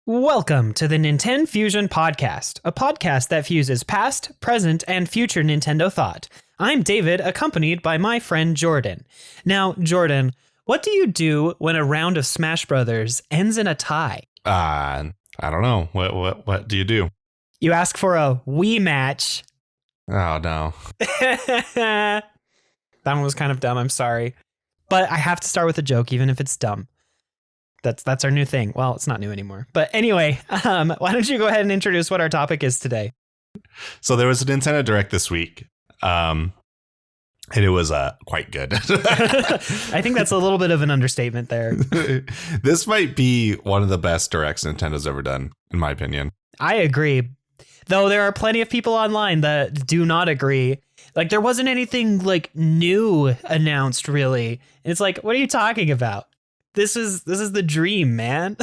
Welcome to the NintenFusion podcast, a podcast that fuses past, present, and future Nintendo thought. I'm David, accompanied by my friend Jordan. Now, Jordan, what do you do when a round of Smash Brothers ends in a tie? I don't know. What do you do? You ask for a Wii match. Oh, no. That one was kind of dumb, I'm sorry. But I have to start with a joke, even if it's dumb. That's our new thing. Well, it's not new anymore. But anyway, why don't you go ahead and introduce what our topic is today? So there was a Nintendo Direct this week, and it was quite good. I think that's a little bit of an understatement there. This might be one of the best Directs Nintendo's ever done, in my opinion. I agree. Though there are plenty of people online that do not agree. Like, there wasn't anything, like, new announced, really. And it's like, what are you talking about? This is the dream, man.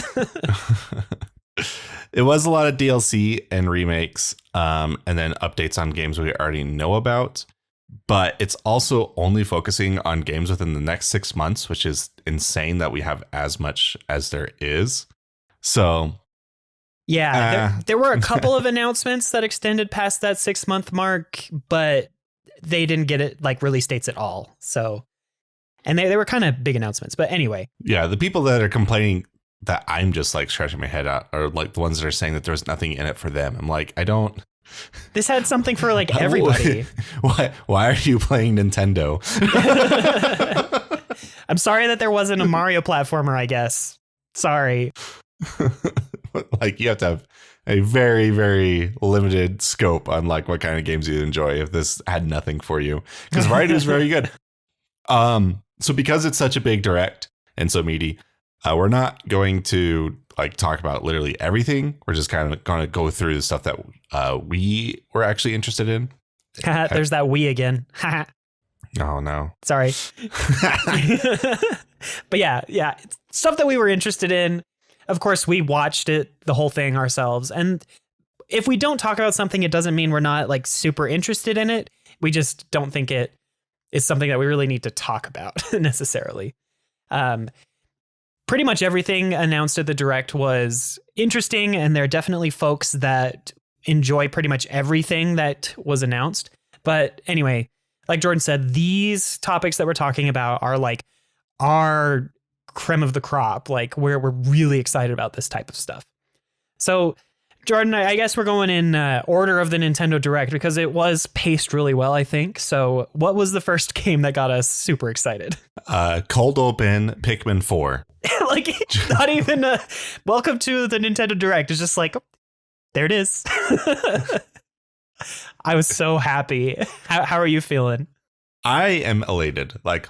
It was a lot of DLC and remakes, and then updates on games we already know about. But it's also only focusing on games within the next 6 months, which is insane that we have as much as there is. So, yeah, there were a couple of announcements that extended past that 6 month mark, but they didn't get it like release dates at all. So. And they were kind of big announcements. But anyway. Yeah, the people that are complaining that I'm just like scratching my head out are like the ones that are saying that there's nothing in it for them. I'm like, I don't. This had something for like everybody. Why are you playing Nintendo? I'm sorry that there wasn't a Mario platformer, I guess. Sorry. Like you have to have a very, very limited scope on like what kind of games you enjoy if this had nothing for you. Because variety is very good. So because it's such a big direct and so meaty, we're not going to like talk about literally everything. We're just kind of going to go through the stuff that we were actually interested in. There's that we again. Oh, no. Sorry. But yeah, stuff that we were interested in. Of course, we watched the whole thing ourselves. And if we don't talk about something, it doesn't mean we're not like super interested in it. We just don't think it is something that we really need to talk about necessarily. Pretty much everything announced at the Direct was interesting, and there are definitely folks that enjoy pretty much everything that was announced. But anyway, like Jordan said, these topics that we're talking about are like our creme of the crop, like where we're really excited about this type of stuff. So Jordan, I guess we're going in order of the Nintendo Direct because it was paced really well, I think. So what was the first game that got us super excited? Cold open Pikmin 4. Like, not even a welcome to the Nintendo Direct. It's just like, there it is. I was so happy. How are you feeling? I am elated. Like,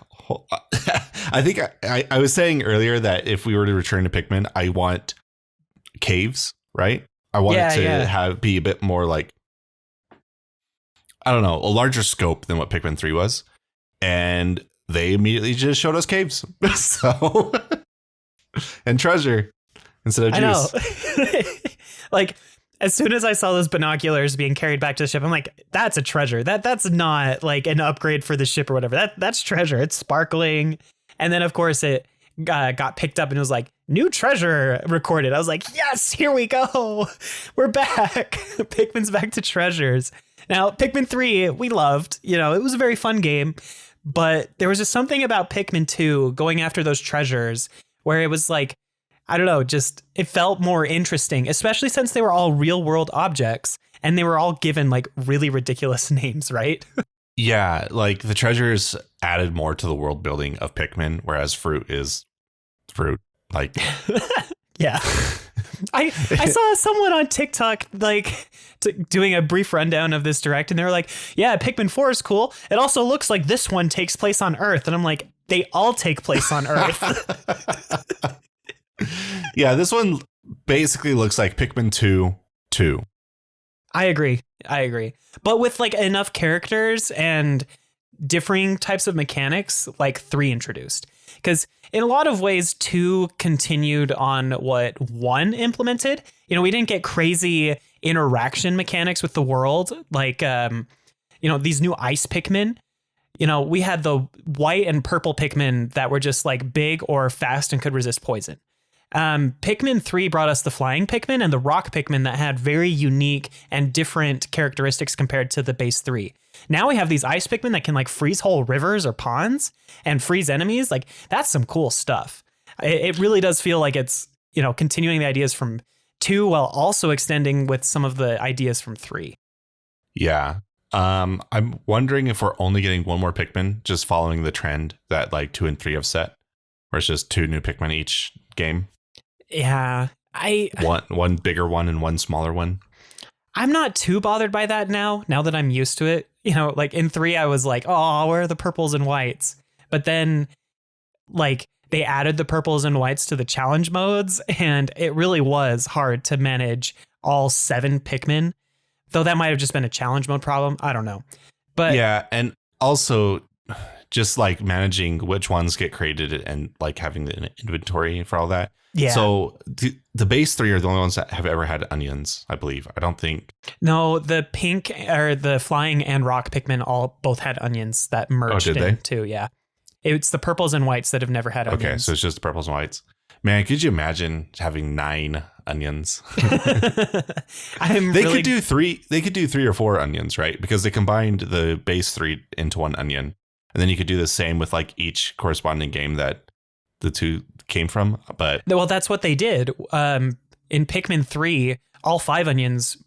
I think I was saying earlier that if we were to return to Pikmin, I want caves, right? I want it to be a bit more like, I don't know, a larger scope than what Pikmin 3 was. And they immediately just showed us caves. So, and treasure instead of juice. I know. Like, as soon as I saw those binoculars being carried back to the ship, I'm like, that's a treasure. That's not like an upgrade for the ship or whatever. That's treasure. It's sparkling. And then, of course, it got picked up and it was like, new treasure recorded. I was like, yes, here we go. We're back. Pikmin's back to treasures. Now, Pikmin 3, we loved. You know, it was a very fun game. But there was just something about Pikmin 2 going after those treasures where it was like, I don't know, just it felt more interesting, especially since they were all real world objects and they were all given like really ridiculous names, right? Yeah, like the treasures added more to the world building of Pikmin, whereas fruit is fruit. Like, yeah, I saw someone on TikTok like doing a brief rundown of this direct, and they were like, "Yeah, Pikmin 4 is cool. It also looks like this one takes place on Earth," and I'm like, "They all take place on Earth." Yeah, this one basically looks like Pikmin 2. I agree, but with like enough characters and differing types of mechanics, like 3 introduced. Because in a lot of ways, 2 continued on what 1 implemented. You know, we didn't get crazy interaction mechanics with the world, like, these new ice Pikmin. You know, we had the white and purple Pikmin that were just like big or fast and could resist poison. Pikmin 3 brought us the flying Pikmin and the rock Pikmin that had very unique and different characteristics compared to the base 3. Now we have these ice Pikmin that can like freeze whole rivers or ponds and freeze enemies. Like that's some cool stuff. It really does feel like it's, continuing the ideas from 2 while also extending with some of the ideas from 3. Yeah. I'm wondering if we're only getting one more Pikmin, just following the trend that like 2 and 3 have set, where it's just 2 new Pikmin each game. Yeah. One bigger one and one smaller one. I'm not too bothered by that now that I'm used to it. Like in 3, I was like, oh, where are the purples and whites? But then like they added the purples and whites to the challenge modes, and it really was hard to manage all 7 Pikmin. Though that might have just been a challenge mode problem. I don't know. But yeah, and also just like managing which ones get created and like having the inventory for all that. Yeah. So the base 3 are the only ones that have ever had onions, I believe. I don't think. No, the pink or the flying and rock Pikmin both had onions that merged into. Yeah. It's the purples and whites that have never had onions. Okay, so it's just the purples and whites. Man, could you imagine having 9 onions? They could do 3 or 4 onions, right? Because they combined the base 3 into 1 onion. And then you could do the same with like each corresponding game that the 2 came from. But well, that's what they did. In Pikmin 3, all 5 onions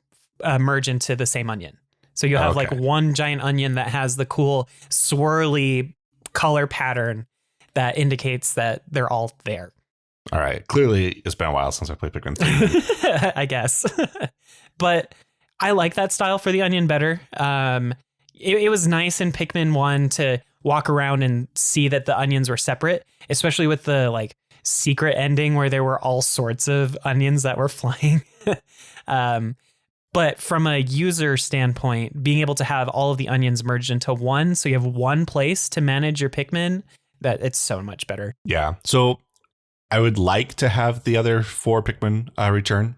merge into the same onion. So you have like one giant onion that has the cool swirly color pattern that indicates that they're all there. All right. Clearly, it's been a while since I played Pikmin 3. I guess. But I like that style for the onion better. It was nice in Pikmin 1 to walk around and see that the onions were separate, especially with the like secret ending where there were all sorts of onions that were flying. But from a user standpoint, being able to have all of the onions merged into one, so you have one place to manage your Pikmin, that it's so much better. Yeah. So I would like to have the other 4 Pikmin return.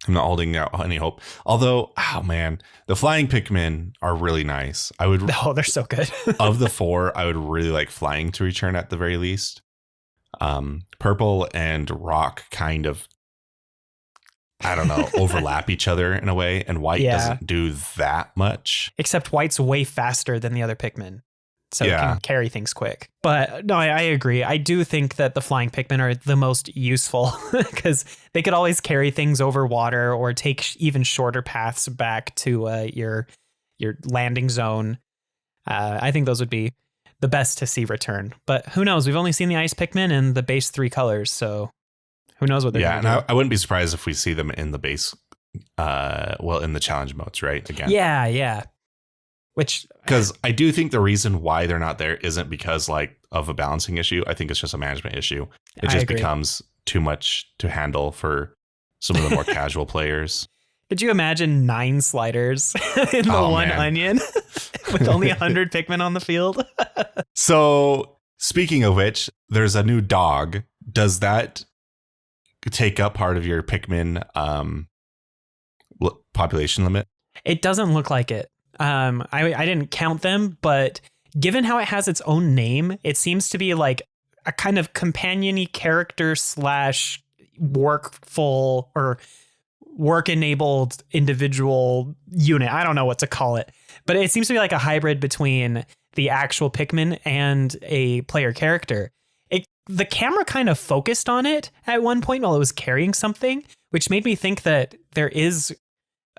I'm not holding out any hope. Although, oh man, the flying Pikmin are really nice. Oh, they're so good. Of the 4, I would really like flying to return at the very least. Purple and rock kind of, I don't know, overlap each other in a way, and white doesn't do that much. Except white's way faster than the other Pikmin. So it can carry things quick. But no, I agree. I do think that the flying Pikmin are the most useful because they could always carry things over water or take even shorter paths back to your landing zone. I think those would be the best to see return. But who knows? We've only seen the ice Pikmin in the base 3 colors. So who knows what they're going to do. Yeah, and I wouldn't be surprised if we see them in the base, in the challenge modes, right? Again. Yeah. Because I do think the reason why they're not there isn't because like of a balancing issue. I think it's just a management issue. It just becomes too much to handle for some of the more casual players. Could you imagine 9 sliders in the one onion with only 100 Pikmin on the field? So speaking of which, there's a new dog. Does that take up part of your Pikmin population limit? It doesn't look like it. I didn't count them, but given how it has its own name, it seems to be like a kind of companion-y character / workful or work-enabled individual unit. I don't know what to call it, but it seems to be like a hybrid between the actual Pikmin and a player character. The camera kind of focused on it at one point while it was carrying something, which made me think that there is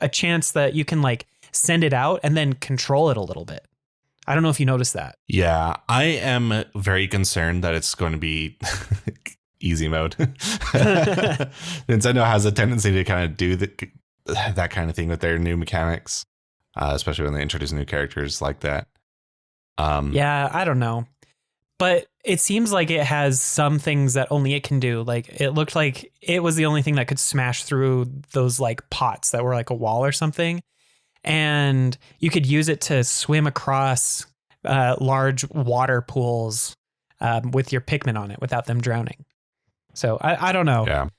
a chance that you can like send it out and then control it a little bit. I don't know if you noticed that. Yeah, I am very concerned that it's going to be easy mode. Nintendo has a tendency to kind of do that kind of thing with their new mechanics, especially when they introduce new characters like that. Yeah, I don't know. But it seems like it has some things that only it can do. Like it looked like it was the only thing that could smash through those like pots that were like a wall or something. And you could use it to swim across large water pools with your Pikmin on it without them drowning. So I don't know. Yeah.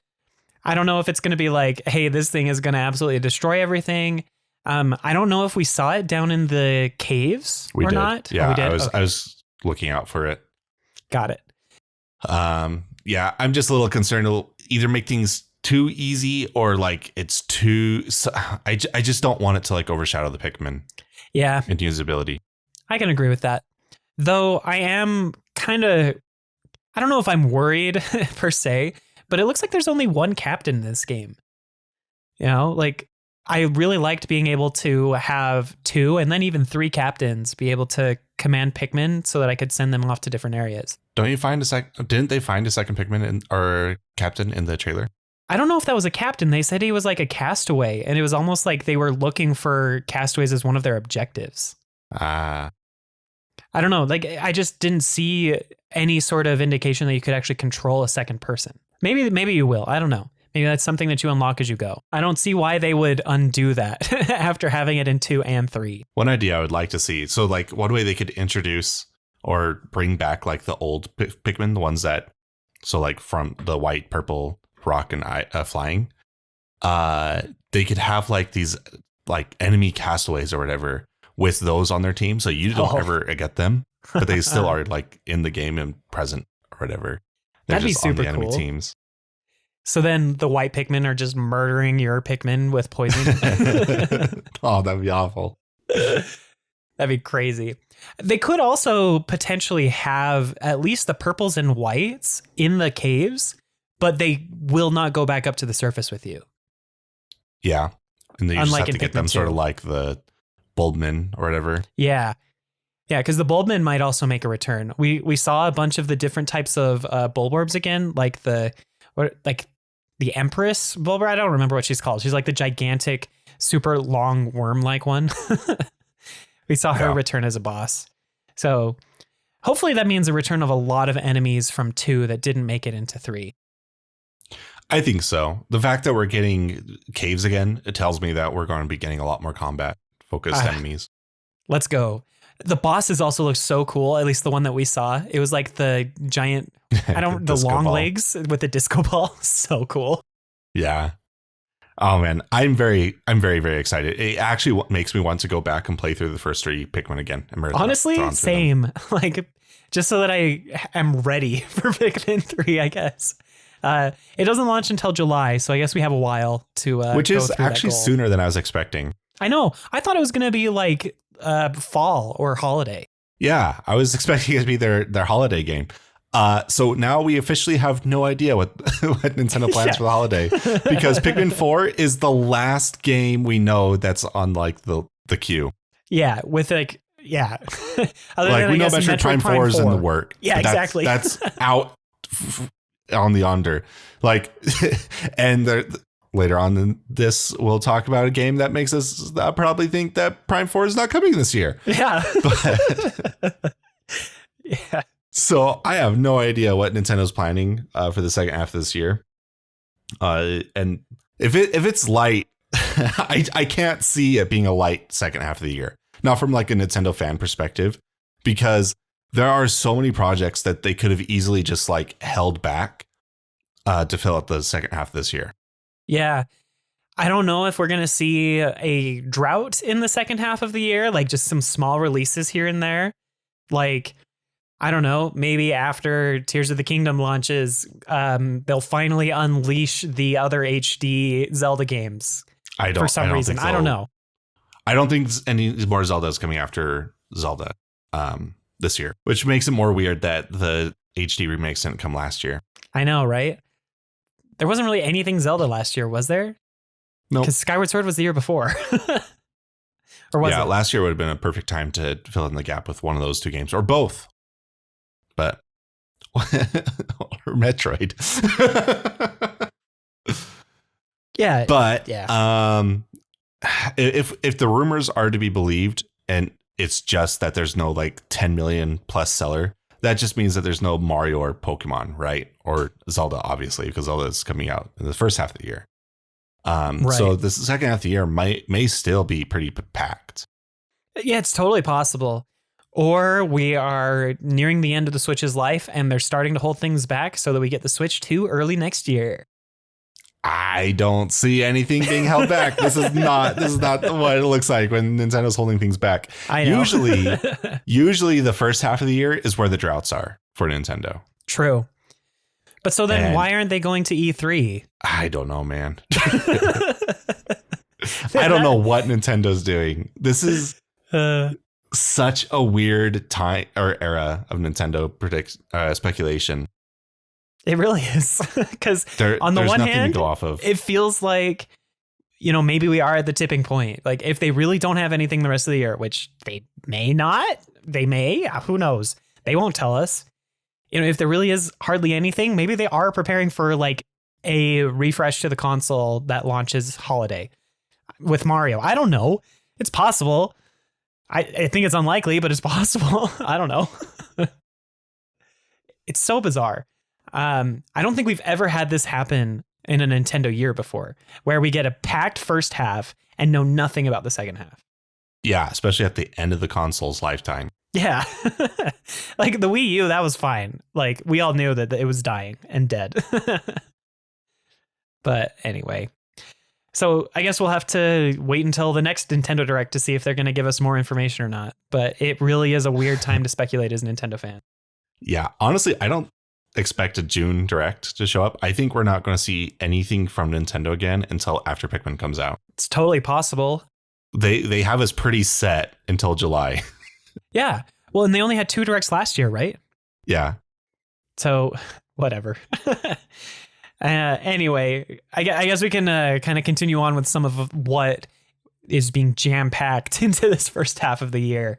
I don't know if it's going to be like, hey, this thing is going to absolutely destroy everything. I don't know if we saw it down in the caves not. Yeah, we did? I was looking out for it. Got it. Yeah, I'm just a little concerned. It'll either make things too easy or like it's too. I just don't want it to like overshadow the Pikmin. Yeah, and usability. I can agree with that. Though I am kind of, I don't know if I'm worried per se, but it looks like there's only one captain in this game. You know, like I really liked being able to have 2 and then even 3 captains be able to command Pikmin so that I could send them off to different areas. Don't you find didn't they find a second Pikmin or captain in the trailer? I don't know if that was a captain. They said he was like a castaway, and it was almost like they were looking for castaways as one of their objectives. Ah. I don't know. Like, I just didn't see any sort of indication that you could actually control a second person. Maybe you will. I don't know. Maybe that's something that you unlock as you go. I don't see why they would undo that after having it in 2 and 3. One idea I would like to see. So like one way they could introduce or bring back like the old Pikmin, the ones that, so like from the white, purple, rock and flying, they could have like these like enemy castaways or whatever with those on their team. So you don't ever get them, but they still are like in the game and present or whatever. They're That'd be super on the enemy cool. teams. So then the white Pikmin are just murdering your Pikmin with poison. Oh, that'd be awful. That'd be crazy. They could also potentially have at least the purples and whites in the caves, but they will not go back up to the surface with you. Yeah. And then you Unlike just have to get Pikmin them 2. sort of like the Bulbmin or whatever. Yeah. Yeah, because the Bulbmin might also make a return. We saw a bunch of the different types of Bulborbs again, like the Empress Bulbor. I don't remember what she's called. She's like the gigantic, super long worm-like one. We saw her return as a boss. So hopefully that means a return of a lot of enemies from 2 that didn't make it into 3. I think so. The fact that we're getting caves again, it tells me that we're going to be getting a lot more combat focused enemies. Let's go. The bosses also look so cool. At least the one that we saw. It was like the giant, the long legs with the disco ball. So cool. Yeah. Oh man, I'm very, very excited. It actually makes me want to go back and play through the first 3 Pikmin again. Honestly, same. Like, just so that I am ready for Pikmin 3, I guess. It doesn't launch until July, so I guess we have a while to which is actually sooner than I was expecting. I know. I thought it was going to be like fall or holiday. Yeah, I was expecting it to be their holiday game. So now we officially have no idea what Nintendo plans for the holiday, because Pikmin 4 is the last game we know that's on like the queue. Yeah, with like, yeah. Like we know Metroid Prime 4 is in the work. Yeah, exactly. That's out on the under. Like, and later on in this, we'll talk about a game that makes us probably think that Prime 4 is not coming this year. Yeah. But yeah. So I have no idea what Nintendo's planning for the second half of this year. And if it's light, I can't see it being a light second half of the year. Not from like a Nintendo fan perspective, because there are so many projects that they could have easily just like held back to fill up the second half of this year. Yeah. I don't know if we're going to see a drought in the second half of the year, like just some small releases here and there. Like, I don't know, maybe after Tears of the Kingdom launches, they'll finally unleash the other HD Zelda games. For some reason. I don't know. I don't think any more Zelda is coming after Zelda this year, which makes it more weird that the HD remakes didn't come last year. I know, right? There wasn't really anything Zelda last year, was there? No, because Skyward Sword was the year before. Or was it? Last year would have been a perfect time to fill in the gap with one of those 2 games, or both. But or Metroid. Yeah. But yeah. If the rumors are to be believed, and it's just that there's no like 10 million plus seller, that just means that there's no Mario or Pokemon, right? Or Zelda, obviously, because Zelda is coming out in the first half of the year. Right. So the second half of the year may still be pretty packed. Yeah, it's totally possible. Or we are nearing the end of the Switch's life and they're starting to hold things back so that we get the Switch 2 early next year. I don't see anything being held back. This is not what it looks like when Nintendo's holding things back. I know. Usually the first half of the year is where the droughts are for Nintendo. True. But so then why aren't they going to E3? I don't know, man. I don't know what Nintendo's doing. This is such a weird time or era of Nintendo speculation. It really is. Because on the one hand, to go off of. It feels like, maybe we are at the tipping point. Like if they really don't have anything the rest of the year, which they may not, who knows? They won't tell us. If there really is hardly anything, maybe they are preparing for like a refresh to the console that launches holiday with Mario. I don't know. It's possible. I think it's unlikely, but it's possible. I don't know. It's so bizarre. I don't think we've ever had this happen in a Nintendo year before, where we get a packed first half and know nothing about the second half. Yeah, especially at the end of the console's lifetime. Yeah. Like the Wii U, that was fine. Like we all knew that it was dying and dead. But anyway, so I guess we'll have to wait until the next Nintendo Direct to see if they're going to give us more information or not. But it really is a weird time to speculate as a Nintendo fan. Yeah, honestly, I don't expect a June Direct to show up. I think we're not going to see anything from Nintendo again until after Pikmin comes out. It's totally possible. They have us pretty set until July. Yeah. Well, and they only had 2 Directs last year, right? Yeah. So whatever. Anyway, I guess we can kind of continue on with some of what is being jam-packed into this first half of the year.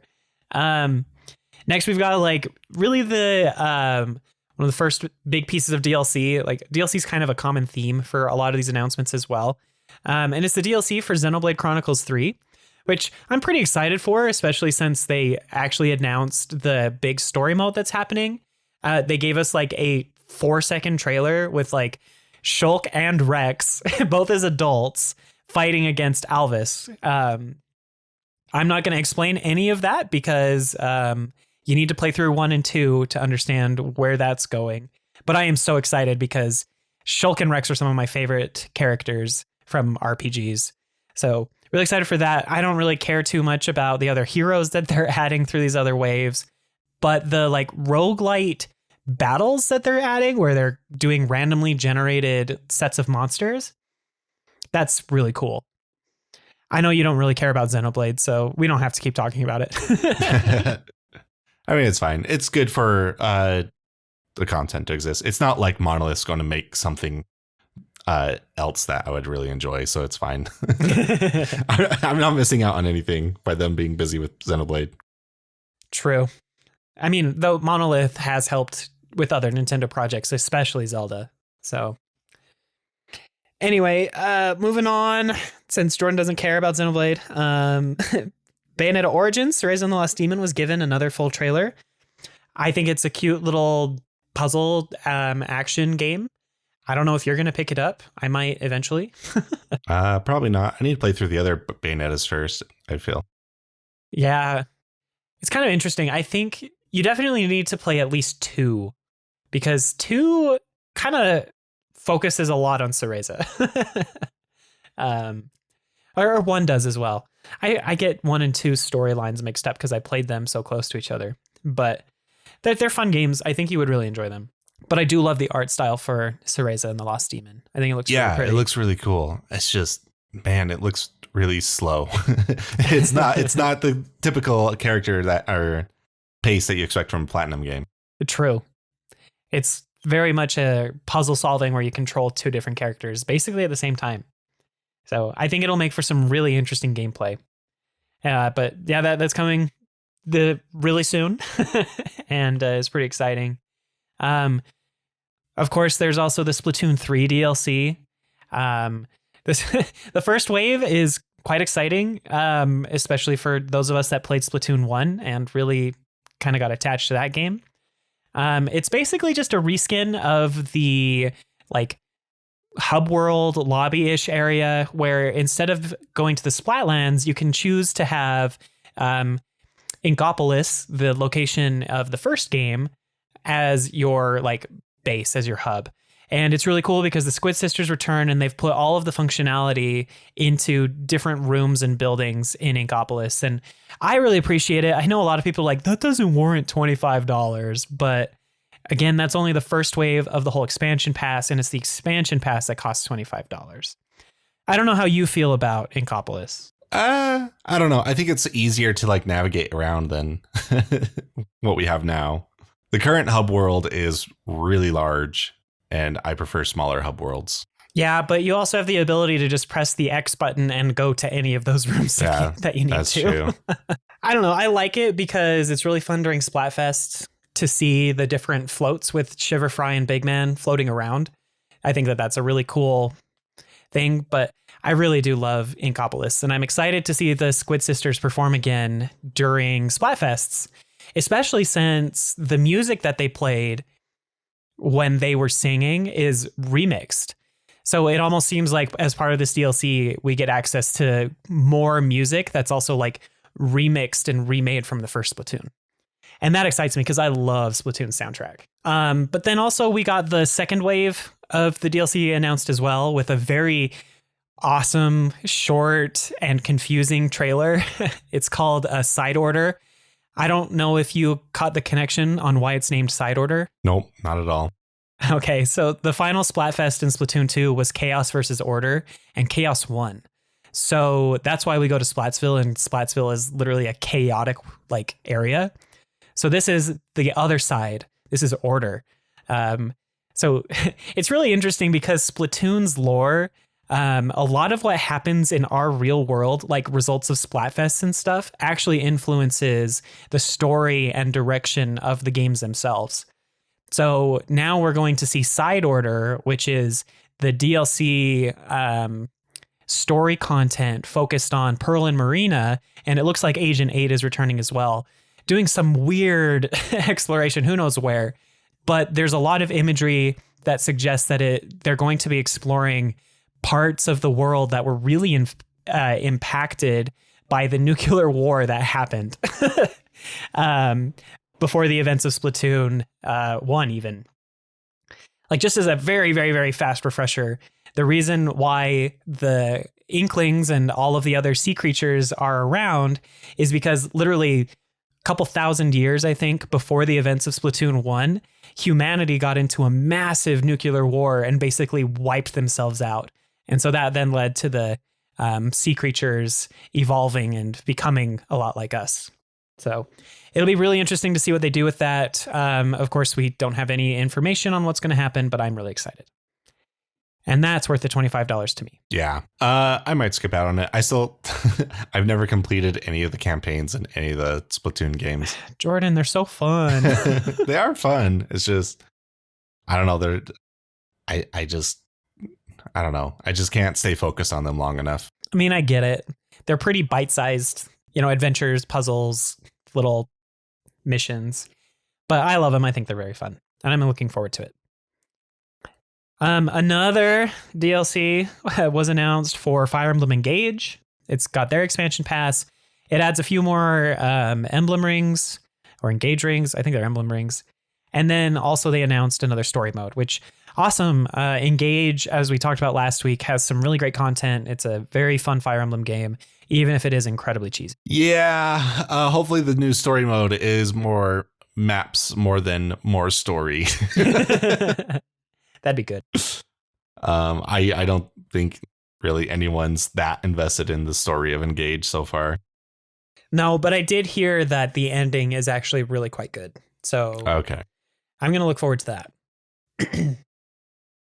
Next, we've got like really the one of the first big pieces of DLC. Like DLC is kind of a common theme for a lot of these announcements as well. And it's the DLC for Xenoblade Chronicles 3, which I'm pretty excited for, especially since they actually announced the big story mode that's happening. They gave us like a 4-second trailer with like Shulk and Rex, both as adults, fighting against Alvis. I'm not going to explain any of that because you need to play through 1 and 2 to understand where that's going. But I am so excited because Shulk and Rex are some of my favorite characters from RPGs. So really excited for that. I don't really care too much about the other heroes that they're adding through these other waves, but the like roguelite battles that they're adding where they're doing randomly generated sets of monsters, that's really cool. I know you don't really care about Xenoblade, so we don't have to keep talking about it. I mean, it's fine. It's good for the content to exist. It's not like Monolith's going to make something else that I would really enjoy, so it's fine. I'm not missing out on anything by them being busy with Xenoblade. True. I mean, though Monolith has helped with other Nintendo projects, especially Zelda. So anyway, moving on, since Jordan doesn't care about Xenoblade, Bayonetta Origins, Rise of the Lost Demon was given another full trailer. I think it's a cute little puzzle action game. I don't know if you're going to pick it up. I might eventually. Probably not. I need to play through the other Bayonettas first, I feel. Yeah. It's kind of interesting. I think you definitely need to play at least 2 because 2 kind of focuses a lot on Cereza. Or 1 does as well. I get 1 and 2 storylines mixed up because I played them so close to each other. But they're fun games. I think you would really enjoy them. But I do love the art style for Cereza and the Lost Demon. I think it looks really pretty. It looks really cool. It's just, man, it looks really slow. It's not the typical character or pace that you expect from a Platinum game. True. It's very much a puzzle solving where you control 2 different characters basically at the same time. So I think it'll make for some really interesting gameplay. But yeah, that's coming really soon and it's pretty exciting. Of course, there's also the Splatoon 3 DLC. The first wave is quite exciting, especially for those of us that played Splatoon 1 and really kind of got attached to that game. It's basically just a reskin of the like hub world lobby-ish area where instead of going to the Splatlands, you can choose to have Inkopolis, the location of the first game, as your like base, as your hub. And it's really cool because the Squid Sisters return and they've put all of the functionality into different rooms and buildings in Inkopolis. And I really appreciate it. I know a lot of people are like, that doesn't warrant $25, but Again, that's only the first wave of the whole expansion pass, and it's the expansion pass that costs $25. I don't know how you feel about Inkopolis. I don't know. I think it's easier to like navigate around than what we have now. The current hub world is really large, and I prefer smaller hub worlds. Yeah, but you also have the ability to just press the X button and go to any of those rooms that you need that's to. True. I don't know. I like it because it's really fun during Splatfest to see the different floats with Shiver Fry and Big Man floating around. I think that that's a really cool thing, but I really do love Inkopolis, and I'm excited to see the Squid Sisters perform again during Splatfests, especially since the music that they played when they were singing is remixed. So it almost seems like as part of this DLC, we get access to more music that's also like remixed and remade from the first Splatoon. And that excites me because I love Splatoon's soundtrack. But then also we got the second wave of the DLC announced as well, with a very awesome, short, and confusing trailer. It's called Side Order. I don't know if you caught the connection on why it's named Side Order. Nope, not at all. Okay, so the final Splatfest in Splatoon 2 was Chaos versus Order, and Chaos won. So that's why we go to Splatsville, and Splatsville is literally a chaotic like area. So this is the other side. This is Order. So it's really interesting because Splatoon's lore, a lot of what happens in our real world, like results of Splatfests and stuff, actually influences the story and direction of the games themselves. So now we're going to see Side Order, which is the DLC story content focused on Pearl and Marina, and it looks like Agent 8 is returning as well, doing some weird exploration, who knows where. But there's a lot of imagery that suggests that they're going to be exploring parts of the world that were really impacted by the nuclear war that happened before the events of Splatoon 1 even. Like, just as a very, very, very fast refresher, the reason why the Inklings and all of the other sea creatures are around is because literally a couple thousand years, I think, before the events of Splatoon 1, humanity got into a massive nuclear war and basically wiped themselves out. And so that then led to the sea creatures evolving and becoming a lot like us. So it'll be really interesting to see what they do with that. Of course, we don't have any information on what's going to happen, but I'm really excited. And that's worth the $25 to me. Yeah, I might skip out on it. I've never completed any of the campaigns in any of the Splatoon games. Jordan, they're so fun. They are fun. It's just, I don't know. I don't know. I just can't stay focused on them long enough. I mean, I get it. They're pretty bite-sized, adventures, puzzles, little missions. But I love them. I think they're very fun. And I'm looking forward to it. Another DLC was announced for Fire Emblem Engage. It's got their expansion pass. It adds a few more emblem rings or engage rings. I think they're emblem rings. And then also they announced another story mode, which awesome. Engage, as we talked about last week, has some really great content. It's a very fun Fire Emblem game, even if it is incredibly cheesy. Yeah. Hopefully the new story mode is more maps more than more story. That'd be good. I don't think really anyone's that invested in the story of Engage so far. No, but I did hear that the ending is actually really quite good. So okay, I'm going to look forward to that.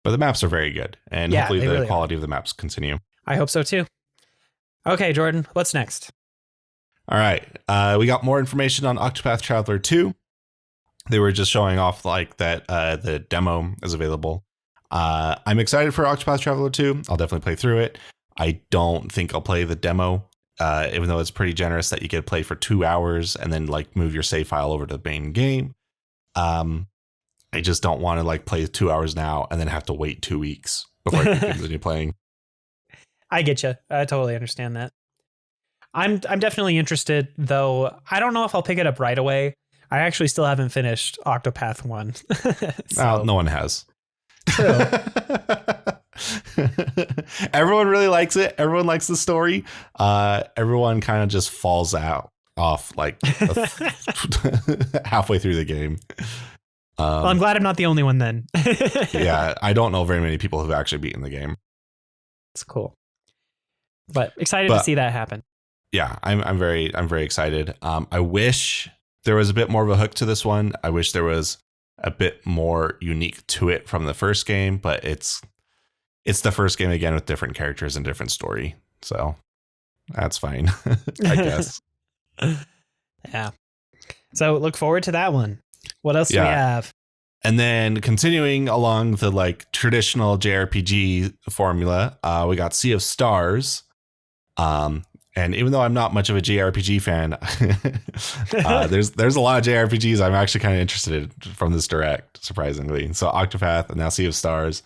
But the maps are very good, and hopefully the really quality of the maps continue. I hope so too. Okay, Jordan, what's next? All right, we got more information on Octopath Traveler 2. They were just showing off like that the demo is available. I'm excited for Octopath Traveler 2. I'll definitely play through it. I don't think I'll play the demo, even though it's pretty generous that you get to play for 2 hours and then like move your save file over to the main game. I just don't want to like play 2 hours now and then have to wait 2 weeks before I can continue playing. I get you. I totally understand that. I'm definitely interested, though. I don't know if I'll pick it up right away. I actually still haven't finished Octopath 1. So. No one has. True. Everyone really likes it. Everyone likes the story. Everyone kind of just falls off like halfway through the game. Well, I'm glad I'm not the only one then. Yeah, I don't know very many people who've actually beaten the game. It's cool, but excited to see that happen. Yeah, I'm very excited. I wish there was a bit more of a hook to this one. I wish there was a bit more unique to it from the first game, but it's the first game again with different characters and different story. So that's fine, I guess. Yeah. So look forward to that one. What else do we have? And then continuing along the like traditional JRPG formula, we got Sea of Stars. And even though I'm not much of a JRPG fan, there's a lot of JRPGs I'm actually kind of interested in from this direct, surprisingly. So Octopath and now Sea of Stars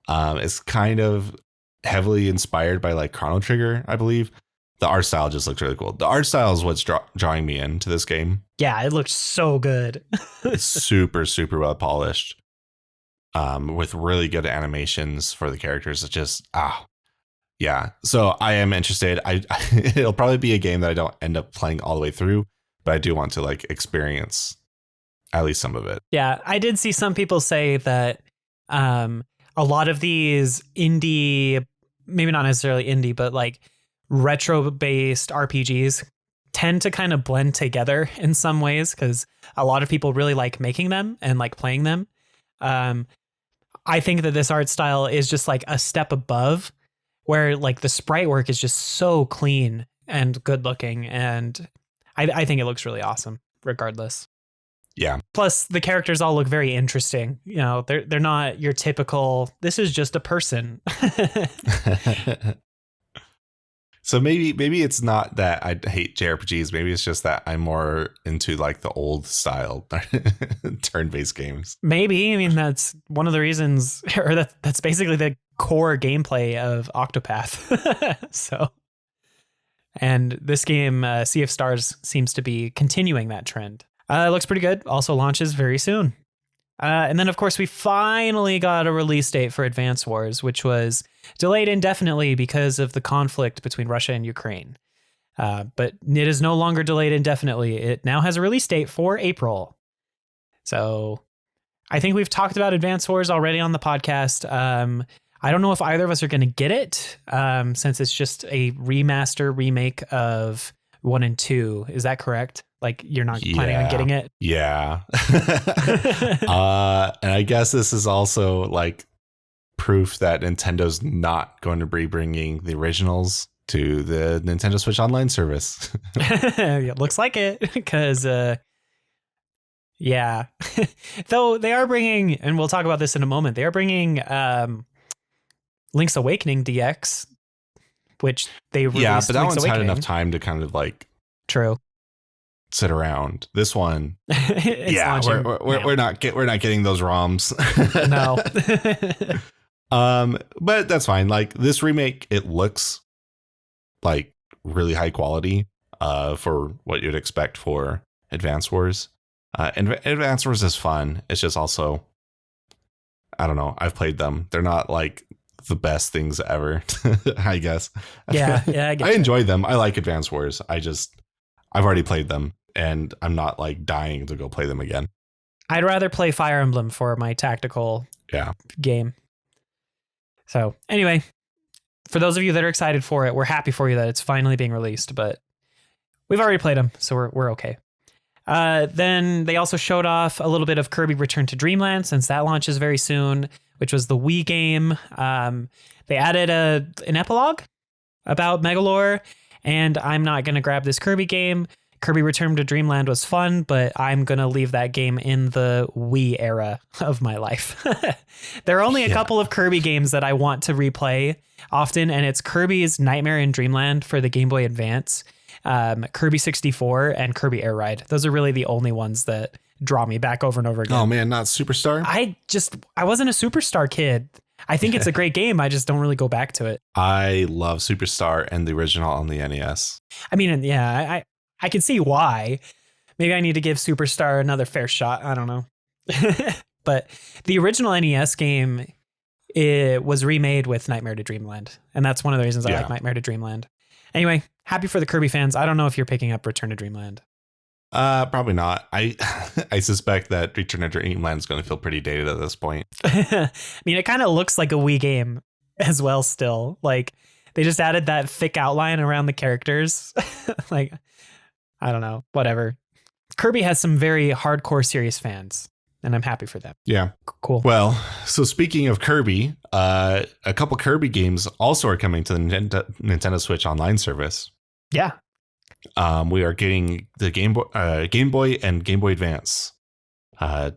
is kind of heavily inspired by like Chrono Trigger, I believe. The art style just looks really cool. The art style is what's drawing me into this game. Yeah, it looks so good. It's super, super well polished with really good animations for the characters. It's just, yeah. So I am interested. It'll probably be a game that I don't end up playing all the way through, but I do want to like experience at least some of it. Yeah, I did see some people say that a lot of these indie, maybe not necessarily indie, but like retro-based RPGs tend to kind of blend together in some ways because a lot of people really like making them and like playing them. I think that this art style is just like a step above, where like the sprite work is just so clean and good looking, and I think it looks really awesome regardless. Yeah. Plus the characters all look very interesting. You know, they're not your typical, this is just a person. So maybe it's not that I hate JRPGs. Maybe it's just that I'm more into like the old style turn-based games. Maybe. I mean, that's one of the reasons, or that's basically the core gameplay of Octopath. So, and this game, Sea of Stars, seems to be continuing that trend. It looks pretty good. Also launches very soon. And then, of course, we finally got a release date for Advance Wars, which was delayed indefinitely because of the conflict between Russia and Ukraine. But it is no longer delayed indefinitely. It now has a release date for April. So I think we've talked about Advance Wars already on the podcast. I don't know if either of us are going to get it since it's just a remake of 1 and 2. Is that correct? Like you're not planning on getting it? Yeah. And I guess this is also like proof that Nintendo's not going to be bringing the originals to the Nintendo Switch Online service. It looks like it because, yeah. Though they are bringing, and we'll talk about this in a moment, they are bringing Link's Awakening DX, which they released. Yeah, but that Link's one's Awakening. had enough time to kind of like true sit around. This one, yeah, we're not getting those ROMs. No. But that's fine. Like this remake, it looks like really high quality for what you'd expect for Advance Wars. And Advance Wars is fun. It's just also, I don't know. I've played them. They're not like the best things ever, I guess. Yeah, I enjoy them. I like Advance Wars. I've already played them, and I'm not like dying to go play them again. I'd rather play Fire Emblem for my tactical game. So anyway, for those of you that are excited for it, we're happy for you that it's finally being released, but we've already played them, so we're okay. Then they also showed off a little bit of Kirby Return to Dreamland, since that launches very soon, which was the Wii game. They added an epilogue about Megalore, and I'm not going to grab this Kirby game. Kirby Return to Dreamland was fun, but I'm going to leave that game in the Wii era of my life. There are only a couple of Kirby games that I want to replay often, and it's Kirby's Nightmare in Dreamland for the Game Boy Advance, Kirby 64, and Kirby Air Ride. Those are really the only ones that draw me back over and over again. Oh man, not Superstar? I wasn't a Superstar kid. I think it's a great game. I just don't really go back to it. I love Superstar and the original on the NES. I mean, yeah, I can see why. Maybe I need to give Superstar another fair shot. I don't know. But the original NES game, it was remade with Nightmare to Dreamland. And that's one of the reasons I like Nightmare to Dreamland. Anyway, happy for the Kirby fans. I don't know if you're picking up Return to Dreamland. Probably not. I I suspect that Return to Dreamland is going to feel pretty dated at this point. I mean, it kind of looks like a Wii game as well still. Like, they just added that thick outline around the characters. Like, I don't know, whatever. Kirby has some very hardcore serious fans, and I'm happy for them. Yeah. Cool. Well, so speaking of Kirby, a couple Kirby games also are coming to the Nintendo Switch Online service. Yeah. We are getting the Game Boy and Game Boy Advance to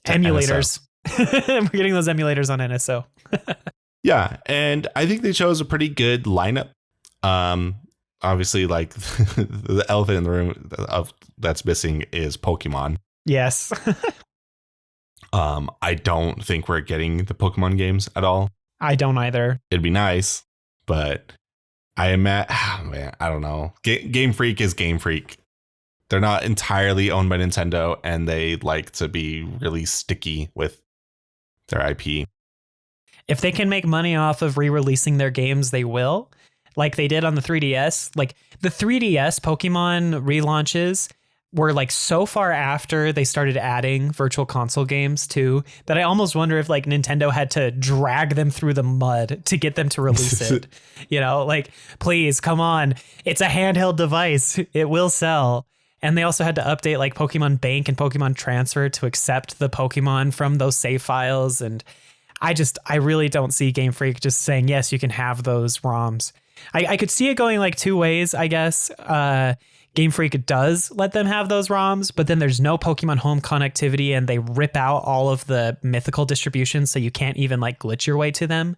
emulators. We're getting those emulators on NSO. Yeah, and I think they chose a pretty good lineup. Obviously, like the elephant in the room that's missing is Pokemon. Yes. I don't think we're getting the Pokemon games at all. I don't either. It'd be nice, but I am man, I don't know. Game Freak is Game Freak. They're not entirely owned by Nintendo, and they like to be really sticky with their IP. If they can make money off of re-releasing their games, they will. Like they did on the 3DS. Like the 3DS Pokemon relaunches were like so far after they started adding virtual console games too, that I almost wonder if like Nintendo had to drag them through the mud to get them to release it. You know, like, please, come on. It's a handheld device. It will sell. And they also had to update like Pokemon Bank and Pokemon Transfer to accept the Pokemon from those save files. And I really don't see Game Freak just saying, yes, you can have those ROMs. I could see it going like two ways, I guess. Game Freak does let them have those ROMs, but then there's no Pokemon Home connectivity and they rip out all of the mythical distributions, so you can't even like glitch your way to them.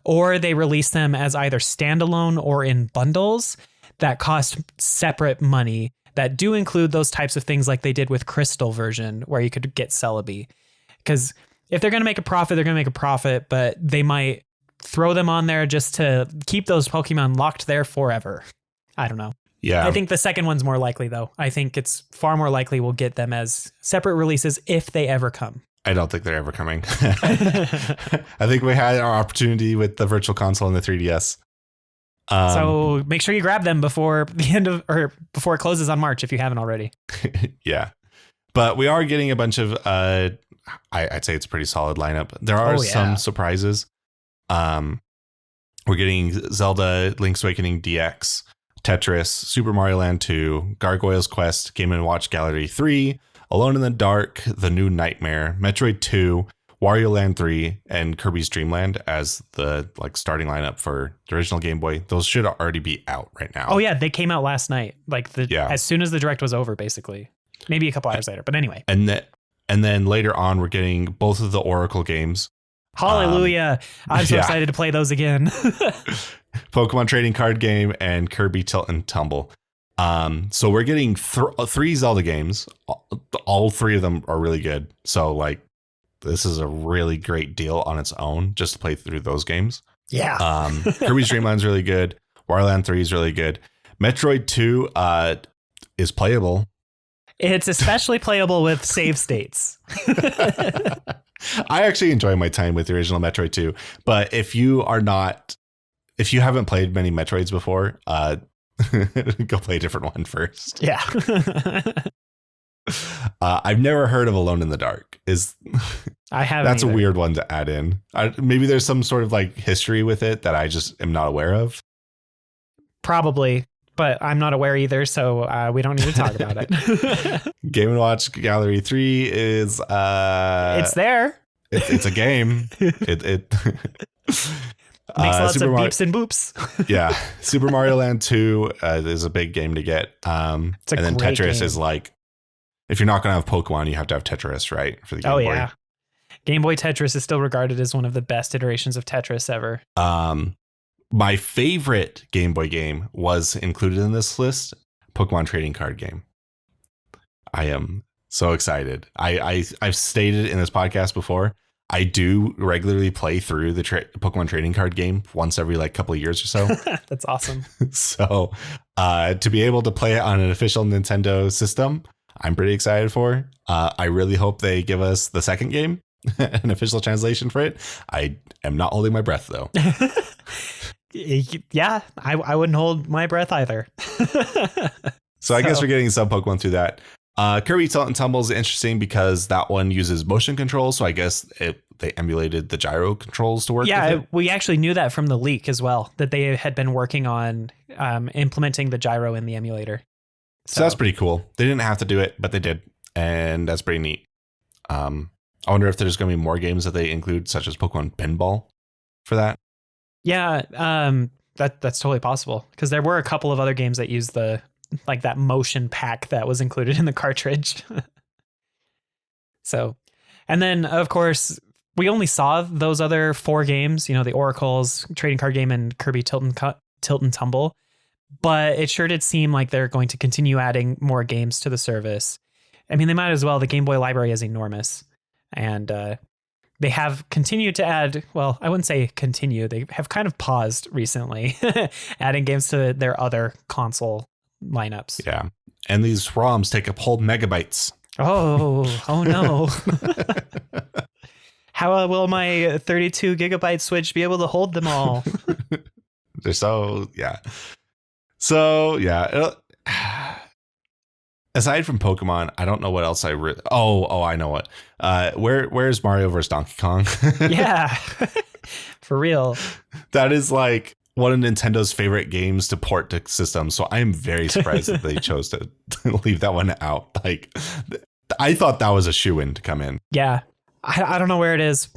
Or they release them as either standalone or in bundles that cost separate money that do include those types of things like they did with Crystal version, where you could get Celebi. Because if they're going to make a profit, they're going to make a profit, but they might throw them on there just to keep those Pokemon locked there forever. I don't know. Yeah. I think the second one's more likely, though. I think it's far more likely we'll get them as separate releases if they ever come. I don't think they're ever coming. I think we had our opportunity with the Virtual Console and the 3DS. So make sure you grab them before the end of, or before it closes on March if you haven't already. Yeah. But we are getting a bunch of, I'd say it's a pretty solid lineup. There are some surprises. We're getting Zelda Link's Awakening DX, Tetris, Super Mario Land 2, Gargoyle's Quest, Game & Watch Gallery 3, Alone in the Dark, The New Nightmare, Metroid 2, Wario Land 3, and Kirby's Dream Land as the like starting lineup for the original Game Boy. Those should already be out right now. Oh yeah, they came out last night. Like as soon as the direct was over, basically. Maybe a couple hours later, but anyway. And then later on, we're getting both of the Oracle games. Hallelujah. I'm so excited to play those again. Pokemon Trading Card Game and Kirby Tilt and Tumble. So we're getting three Zelda games. All three of them are really good. So like, this is a really great deal on its own just to play through those games. Yeah. Kirby's Dream Land's really good. Wario Land 3 is really good. Metroid 2 is playable. It's especially playable with save states. I actually enjoy my time with the original Metroid 2, but if you haven't played many Metroids before, go play a different one first. Yeah. I've never heard of Alone in the Dark. I haven't. That's either. A weird one to add in. Maybe there's some sort of like history with it that I just am not aware of. Probably, but I'm not aware either, so we don't need to talk about it. Game & Watch Gallery 3 is it's there. It's a game. It makes lots of beeps and boops. Yeah. Super Mario Land 2 is a big game to get. And then Tetris game. Is like, if you're not going to have Pokemon, you have to have Tetris, right? For the Game Boy. Yeah. Game Boy Tetris is still regarded as one of the best iterations of Tetris ever. My favorite Game Boy game was included in this list, Pokemon Trading Card Game. I am so excited. I've stated in this podcast before, I do regularly play through the Pokemon Trading Card Game once every like couple of years or so. That's awesome. So to be able to play it on an official Nintendo system, I'm pretty excited for. I really hope they give us the second game, an official translation for it. I am not holding my breath, though. Yeah, I wouldn't hold my breath either. So I guess we're getting some Pokemon through that. Kirby Tilt and Tumble is interesting because that one uses motion controls. So I guess they emulated the gyro controls to work with it. We actually knew that from the leak as well, that they had been working on implementing the gyro in the emulator. So that's pretty cool. They didn't have to do it, but they did. And that's pretty neat. I wonder if there's going to be more games that they include, such as Pokemon Pinball for that. Yeah, that's totally possible. Because there were a couple of other games that used that motion pack that was included in the cartridge. So, and then of course we only saw those other 4 games, the Oracles, trading card game, and Kirby Tilt and Tumble, but it sure did seem like they're going to continue adding more games to the service. I mean, they might as well. The Game Boy library is enormous, and they have continued to add, well, I wouldn't say continue, they have kind of paused recently adding games to their other console lineups. Yeah. And these ROMs take up whole megabytes. Oh no. How will my 32 gigabyte Switch be able to hold them all? They're so, yeah. So, yeah. Aside from Pokemon, I don't know what else I I know what. Where's Mario vs. Donkey Kong? Yeah. For real. That is like one of Nintendo's favorite games to port to systems. So I am very surprised that they chose to leave that one out. Like, I thought that was a shoo-in to come in. Yeah. I don't know where it is.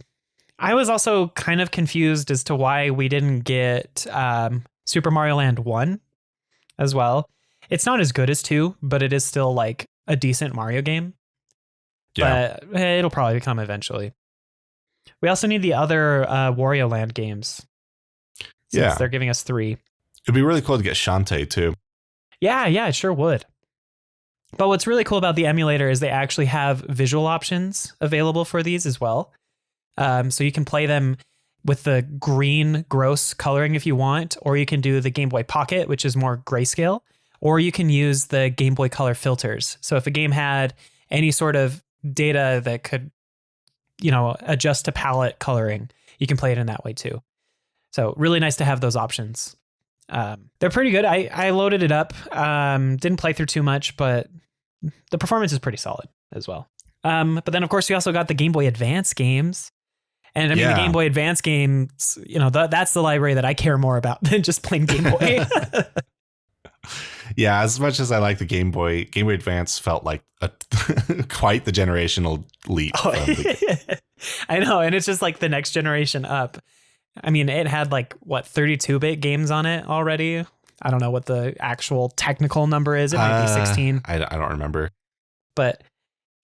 I was also kind of confused as to why we didn't get Super Mario Land 1 as well. It's not as good as 2, but it is still like a decent Mario game. Yeah. But it'll probably come eventually. We also need the other Wario Land games. Since they're giving us 3. It'd be really cool to get Shantae too. Yeah, it sure would. But what's really cool about the emulator is they actually have visual options available for these as well. So you can play them with the green gross coloring if you want, or you can do the Game Boy Pocket, which is more grayscale, or you can use the Game Boy Color filters. So if a game had any sort of data that could, adjust to palette coloring, you can play it in that way too. So really nice to have those options. They're pretty good. I loaded it up. Didn't play through too much, but the performance is pretty solid as well. But then, of course, we also got the Game Boy Advance games. And I mean, the Game Boy Advance games, that's the library that I care more about than just playing Game Boy. Yeah, as much as I like the Game Boy Advance felt like quite the generational leap. I know. And it's just like the next generation up. I mean, it had 32-bit games on it already. I don't know what the actual technical number is. It might be 16. I don't remember. But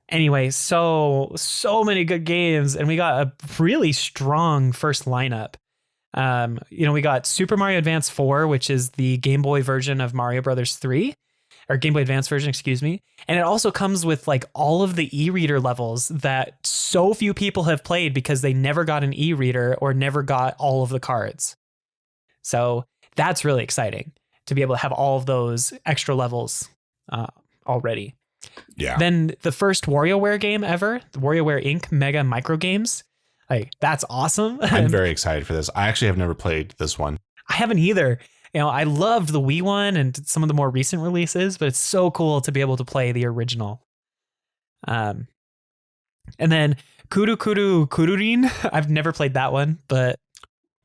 anyway, so many good games. And we got a really strong first lineup. We got Super Mario Advance 4, which is the Game Boy version of Mario Brothers 3. Or Game Boy Advance version, excuse me. And it also comes with all of the e-reader levels that so few people have played because they never got an e-reader or never got all of the cards. So that's really exciting to be able to have all of those extra levels already. Yeah. Then the first WarioWare game ever, the WarioWare Inc. Mega Micro Games. That's awesome. I'm very excited for this. I actually have never played this one. I haven't either. I loved the Wii one and some of the more recent releases, but it's so cool to be able to play the original. And then Kuru Kuru Kururin. I've never played that one, but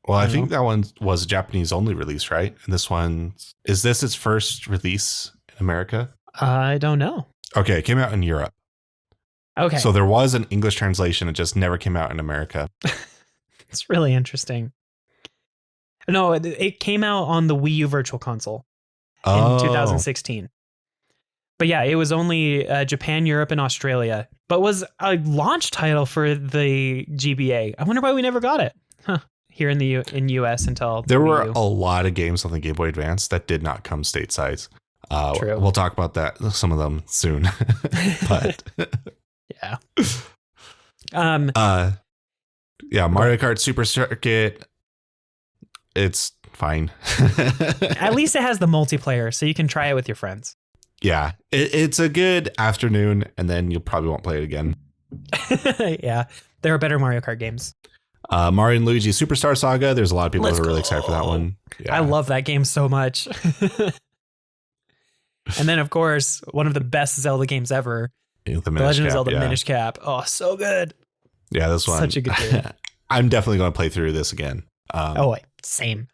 I think that one was a Japanese only release, right? And this one, is this its first release in America? I don't know. Okay, it came out in Europe. Okay. So there was an English translation. It just never came out in America. It's really interesting. No, it came out on the Wii U Virtual Console in 2016. But yeah, it was only Japan, Europe, and Australia, but was a launch title for the GBA. I wonder why we never got it here in the US until there were a lot of games on the Game Boy Advance that did not come stateside. True. We'll talk about that, some of them soon. But yeah. Mario Kart Super Circuit. It's fine. At least it has the multiplayer, so you can try it with your friends. Yeah, it's a good afternoon, and then you probably won't play it again. Yeah, there are better Mario Kart games. Mario and Luigi Superstar Saga. There's a lot of people who are really excited for that one. Yeah. I love that game so much. And then, of course, one of the best Zelda games ever, The Legend of Zelda Minish Cap. Oh, so good. Yeah, this one. Such a good game. I'm definitely going to play through this again. Same.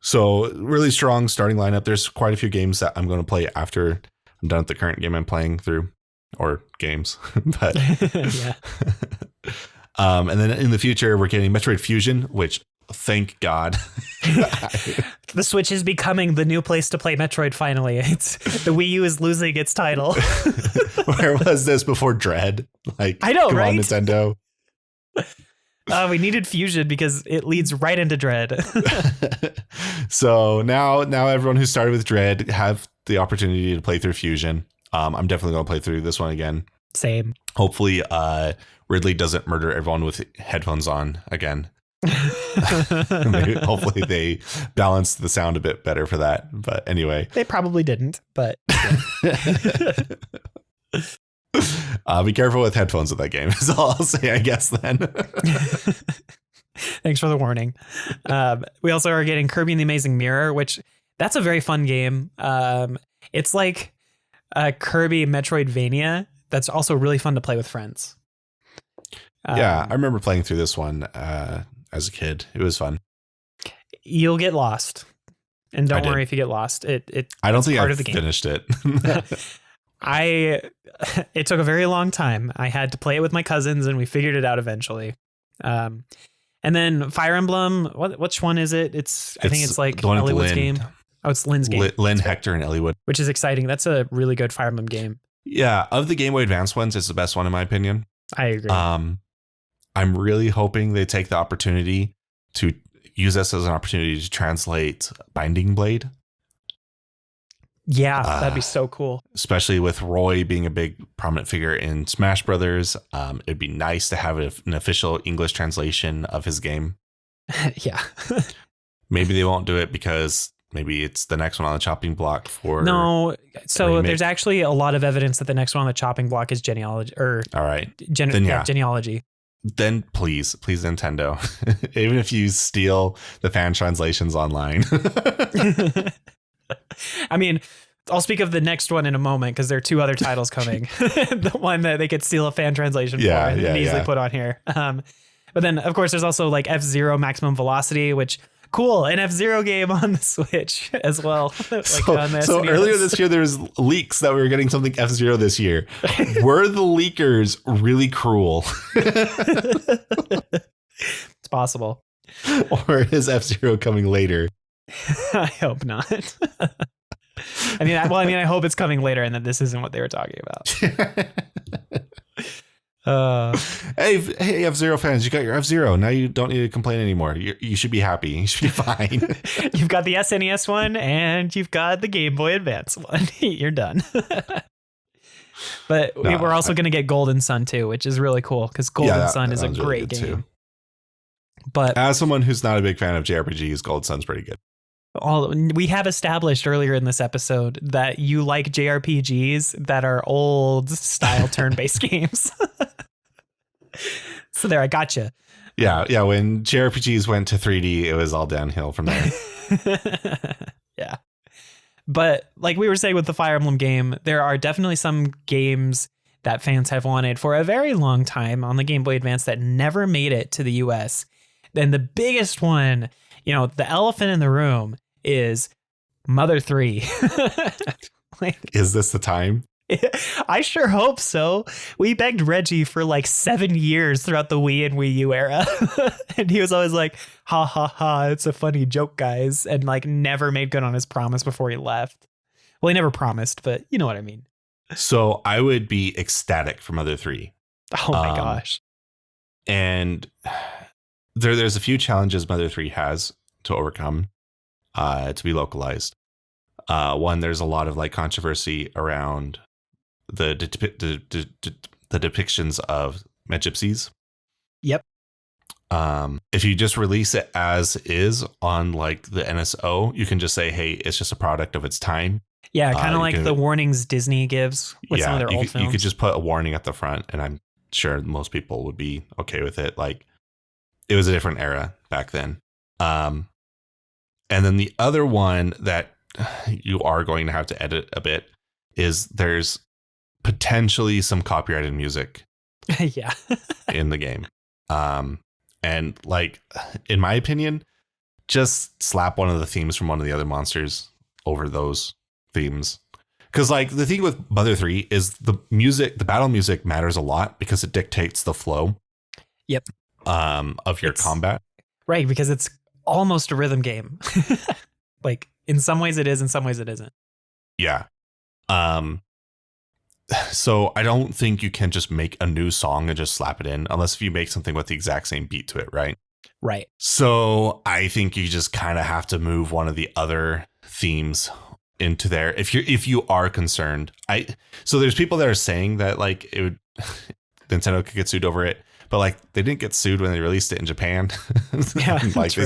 So really strong starting lineup. There's quite a few games that I'm going to play after I'm done with the current game I'm playing through, or games. But yeah. And then in the future, we're getting Metroid Fusion, which thank God. The Switch is becoming the new place to play Metroid finally. It's the Wii U is losing its title. Where was this before Dread? Like, I know, come right? on, Nintendo. We needed Fusion because it leads right into Dread. So now everyone who started with Dread have the opportunity to play through Fusion. I'm definitely going to play through this one again. Same. Hopefully, Ridley doesn't murder everyone with headphones on again. Hopefully they balance the sound a bit better for that. But anyway, they probably didn't. But yeah. Be careful with headphones with that game. Is all I'll say, I guess. Then. Thanks for the warning. We also are getting Kirby and the Amazing Mirror, which that's a very fun game. It's like a Kirby Metroidvania that's also really fun to play with friends. Yeah, I remember playing through this one as a kid. It was fun. You'll get lost, and don't worry if you get lost. I don't think I finished it. It took a very long time. I had to play it with my cousins, and we figured it out eventually. And then Fire Emblem. Which one is it? I think it's like Elliewood's game. Oh, it's Lynn's game. Lynn, Hector, and Elliewood, which is exciting. That's a really good Fire Emblem game. Yeah, of the Game Boy Advance ones, it's the best one in my opinion. I agree. I'm really hoping they take the opportunity to use this as an opportunity to translate Binding Blade. Yeah, that'd be so cool. Especially with Roy being a big prominent figure in Smash Brothers. It'd be nice to have an official English translation of his game. Yeah. Maybe they won't do it because maybe it's the next one on the chopping block for. No. So there's actually a lot of evidence that the next one on the chopping block is genealogy. All right. Genealogy. Then please, Nintendo, even if you steal the fan translations online. I mean, I'll speak of the next one in a moment because there are two other titles coming. The one that they could steal a fan translation for and easily put on here. But then, of course, there's also like F-Zero Maximum Velocity, which cool, an F-Zero game on the Switch as well. So earlier this year, there was leaks that we were getting something F-Zero this year. Were the leakers really cruel? It's possible. Or is F-Zero coming later? I hope not. I hope it's coming later and that this isn't what they were talking about. Hey, F-Zero fans, you got your F-Zero. Now you don't need to complain anymore. You should be happy. You should be fine. You've got the SNES one and you've got the Game Boy Advance one. You're done. But we're also going to get Golden Sun too, which is really cool because Golden Sun is a great game. Too. But as someone who's not a big fan of JRPGs, Golden Sun's pretty good. We have established earlier in this episode that you like JRPGs that are old style turn-based games. So there, I gotcha. Yeah. When JRPGs went to 3D, it was all downhill from there. Yeah. But like we were saying with the Fire Emblem game, there are definitely some games that fans have wanted for a very long time on the Game Boy Advance that never made it to the US. And the biggest one, the elephant in the room is Mother 3. Is this the time? I sure hope so. We begged Reggie for like 7 years throughout the Wii and Wii U era. And he was always like, ha ha ha, it's a funny joke, guys. And like never made good on his promise before he left. Well, he never promised, but you know what I mean. So I would be ecstatic for Mother 3. Oh my gosh. And there's a few challenges Mother 3 has to overcome to be localized. One, there's a lot of like controversy around the depictions of Gypsies. Yep. If you just release it as is on like the NSO, you can just say, hey, it's just a product of its time. Yeah, kind of like the warnings Disney gives with some of their old films. You could just put a warning at the front, and I'm sure most people would be okay with it. Like, it was a different era back then. And then the other one that you are going to have to edit a bit is there's potentially some copyrighted music Yeah. in the game. And like, in my opinion, just slap one of the themes from one of the other monsters over those themes. Because like the thing with Mother 3 is the battle music matters a lot because it dictates the flow. Yep. Of your combat. Right, because it's almost a rhythm game. Like in some ways it is, in some ways it isn't. Yeah. So I don't think you can just make a new song and just slap it in unless if you make something with the exact same beat to it, right? Right. So I think you just kind of have to move one of the other themes into there if you are concerned. So there's people that are saying that like it would Nintendo could get sued over it, but like they didn't get sued when they released it in Japan. Yeah, like true.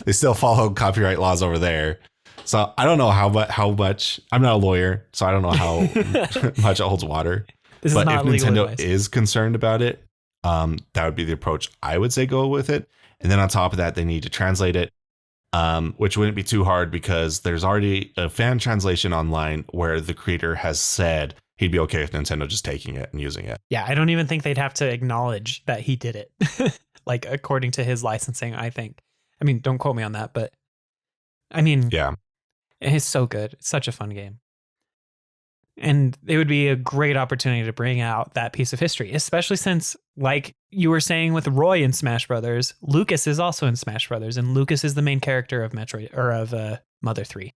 they still follow copyright laws over there. So I don't know how much. I'm not a lawyer, so I don't know how much it holds water. But if Nintendo is concerned about it, that would be the approach I would say go with it. And then on top of that, they need to translate it, which wouldn't be too hard because there's already a fan translation online where the creator has said he'd be okay with Nintendo just taking it and using it. Yeah, I don't even think they'd have to acknowledge that he did it. Like according to his licensing, I think. I mean, don't quote me on that, but I mean, yeah. It's so good. It's such a fun game. And it would be a great opportunity to bring out that piece of history, especially since, like you were saying with Roy in Smash Brothers, Lucas is also in Smash Brothers, and Lucas is the main character of Metroid or of Mother 3.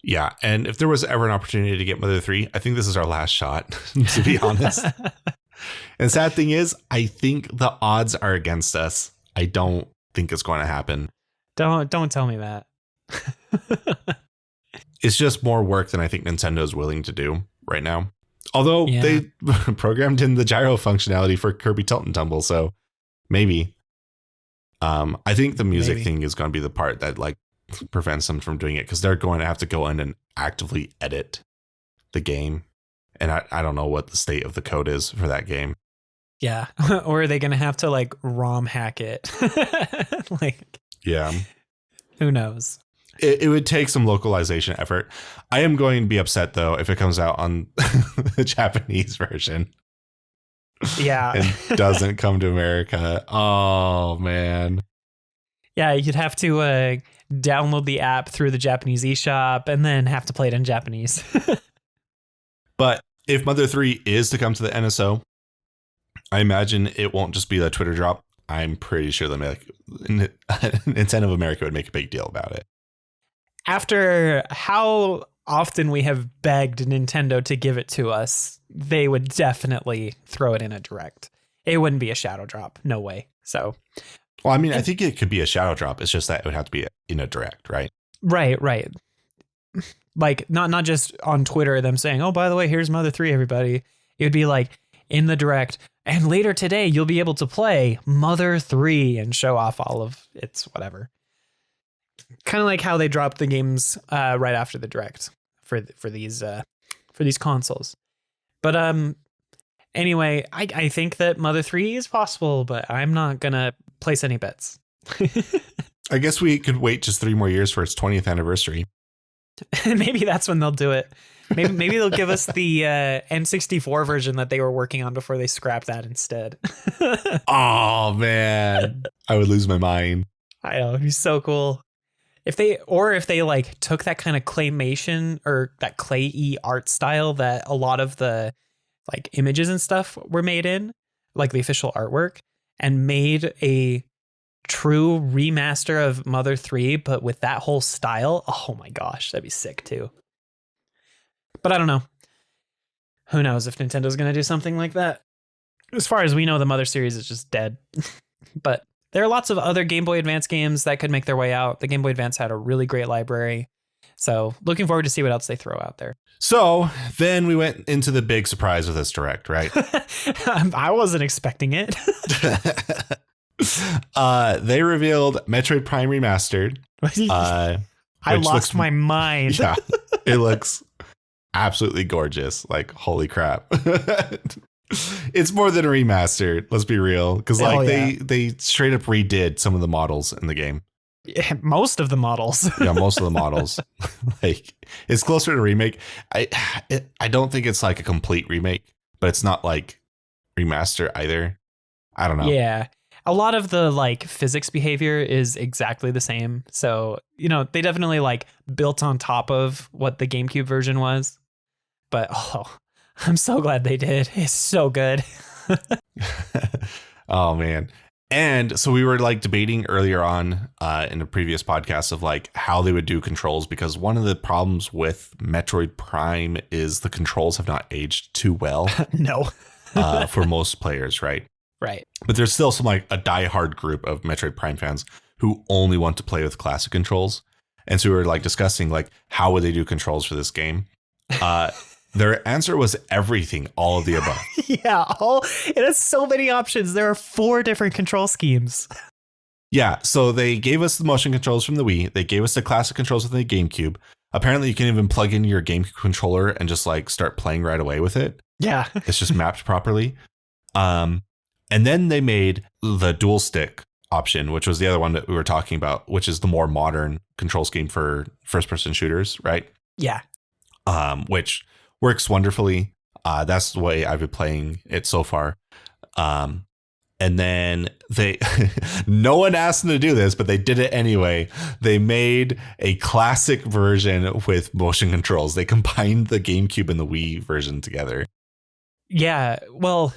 Yeah, and if there was ever an opportunity to get Mother 3, I think this is our last shot, to be honest. And sad thing is, I think the odds are against us. I don't think it's going to happen. Don't tell me that. It's just more work than I think Nintendo is willing to do right now. Although they programmed in the gyro functionality for Kirby Tilt and Tumble, so maybe. I think the music thing is going to be the part that like prevents them from doing it because they're going to have to go in and actively edit the game. And I don't know what the state of the code is for that game. Yeah. Or are they going to have to like ROM hack it? Like, yeah. Who knows? It would take some localization effort. I am going to be upset, though, if it comes out on the Japanese version. Yeah. And doesn't come to America. Oh, man. Yeah, you'd have to download the app through the Japanese eShop and then have to play it in Japanese. But if Mother 3 is to come to the NSO, I imagine it won't just be a Twitter drop. I'm pretty sure Nintendo of America would make a big deal about it. After how often we have begged Nintendo to give it to us, they would definitely throw it in a direct. It wouldn't be a shadow drop. No way. So, well, I mean, I think it could be a shadow drop. It's just that it would have to be in a direct, right? Right. Like not just on Twitter, them saying, oh, by the way, here's Mother 3, everybody. It would be like in the direct. And later today, you'll be able to play Mother 3 and show off all of its whatever. Kind of like how they dropped the games right after the direct for these consoles. But anyway, I think that Mother 3 is possible, but I'm not gonna place any bets. I guess we could wait just 3 more years for its 20th anniversary. Maybe that's when they'll do it. Maybe they'll give us the N64 version that they were working on before they scrapped that instead. Oh man, I would lose my mind. I know, it'd be so cool. If they like took that kind of claymation or that clay-y art style that a lot of the like images and stuff were made in, like the official artwork, and made a true remaster of Mother 3, but with that whole style, oh my gosh, that'd be sick too. But I don't know. Who knows if Nintendo's going to do something like that? As far as we know, the Mother series is just dead. But there are lots of other Game Boy Advance games that could make their way out. The Game Boy Advance had a really great library. So looking forward to see what else they throw out there. So then we went into the big surprise with this direct, right? I wasn't expecting it. They revealed Metroid Prime Remastered. I lost my mind. Yeah, it looks absolutely gorgeous. Like, holy crap. It's more than a remastered, let's be real, because like they straight up redid some of the models in the game. Most of the models. Yeah, most of the models. Like, it's closer to remake. I don't think it's like a complete remake, but it's not like remaster either. I don't know. Yeah. A lot of the like physics behavior is exactly the same. So, they definitely like built on top of what the GameCube version was. But I'm so glad they did. It's so good. Oh, man. And so we were like debating earlier on in the previous podcast of like how they would do controls, because one of the problems with Metroid Prime is the controls have not aged too well. No. For most players, right? Right. But there's still some like a diehard group of Metroid Prime fans who only want to play with classic controls. And so we were like discussing like how would they do controls for this game? Their answer was everything, all of the above. Yeah, it has so many options. There are 4 different control schemes. Yeah, so they gave us the motion controls from the Wii. They gave us the classic controls from the GameCube. Apparently, you can even plug in your GameCube controller and just like start playing right away with it. Yeah. It's just mapped properly. And then they made the dual stick option, which was the other one that we were talking about, which is the more modern control scheme for first person shooters, right? Yeah. Which works wonderfully. That's the way I've been playing it so far. And then no one asked them to do this, but they did it anyway. They made a classic version with motion controls. They combined the GameCube and the Wii version together. Yeah, well,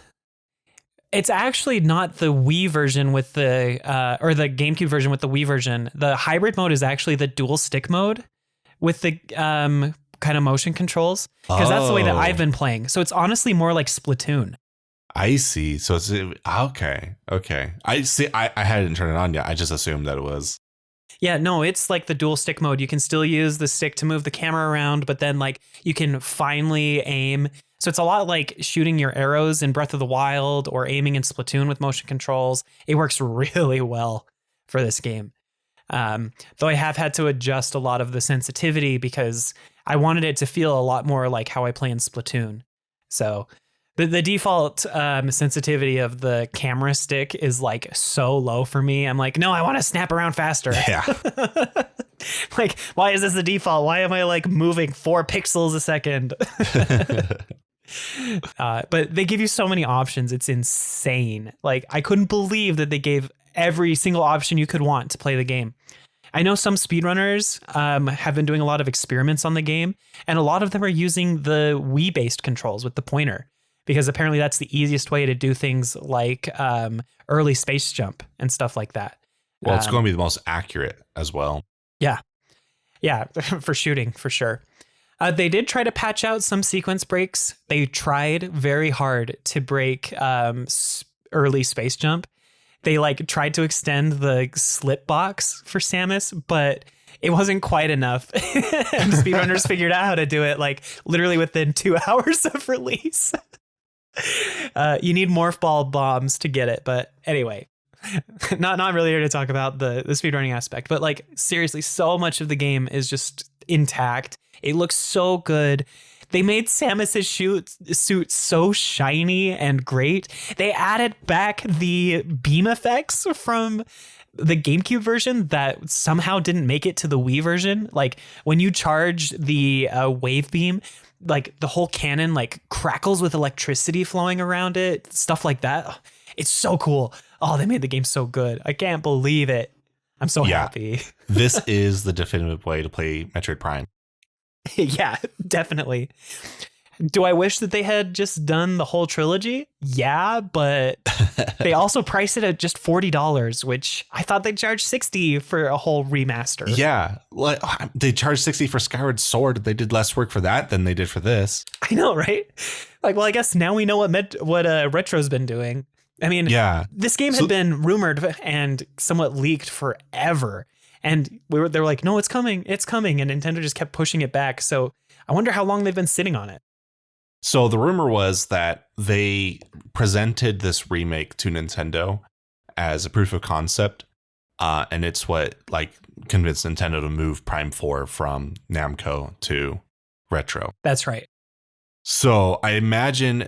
it's actually not the Wii version with the or the GameCube version with the Wii version. The hybrid mode is actually the dual stick mode with the kind of motion controls, because that's the way that I've been playing. So it's honestly more like Splatoon. I see. So it's okay. I see. I hadn't turned it on yet. I just assumed that it was. Yeah, no, it's like the dual stick mode. You can still use the stick to move the camera around, but then like you can finally aim. So it's a lot like shooting your arrows in Breath of the Wild or aiming in Splatoon with motion controls. It works really well for this game. Though I have had to adjust a lot of the sensitivity because I wanted it to feel a lot more like how I play in Splatoon. So the default sensitivity of the camera stick is like so low for me. I'm like, no, I want to snap around faster. Yeah. Like, why is this the default? Why am I like moving 4 pixels a second? But they give you so many options. It's insane. Like, I couldn't believe that they gave every single option you could want to play the game. I know some speedrunners have been doing a lot of experiments on the game, and a lot of them are using the Wii-based controls with the pointer, because apparently that's the easiest way to do things like early space jump and stuff like that. Well, it's going to be the most accurate as well. Yeah, for shooting, for sure. They did try to patch out some sequence breaks. They tried very hard to break early space jump. They like tried to extend the slip box for Samus, but it wasn't quite enough. And speedrunners figured out how to do it like literally within 2 hours of release. You need morph ball bombs to get it, but anyway, not really here to talk about the speedrunning aspect, but like seriously, so much of the game is just intact. It looks so good. They made Samus's suit so shiny and great. They added back the beam effects from the GameCube version that somehow didn't make it to the Wii version. Like when you charge the wave beam, like the whole cannon like crackles with electricity flowing around it, stuff like that. It's so cool. Oh, they made the game so good. I can't believe it. I'm so happy. This is the definitive way to play Metroid Prime. Yeah, definitely. Do I wish that they had just done the whole trilogy? Yeah, but they also priced it at just $40, which I thought they'd charge $60 for a whole remaster. Yeah, they charged $60 for Skyward Sword. They did less work for that than they did for this. I know, right? Like, well, I guess now we know what Retro's been doing. I mean, yeah, this game had been rumored and somewhat leaked forever. And they were like, no, it's coming. And Nintendo just kept pushing it back. So I wonder how long they've been sitting on it. So the rumor was that they presented this remake to Nintendo as a proof of concept. And it's what like convinced Nintendo to move Prime 4 from Namco to Retro. That's right. So I imagine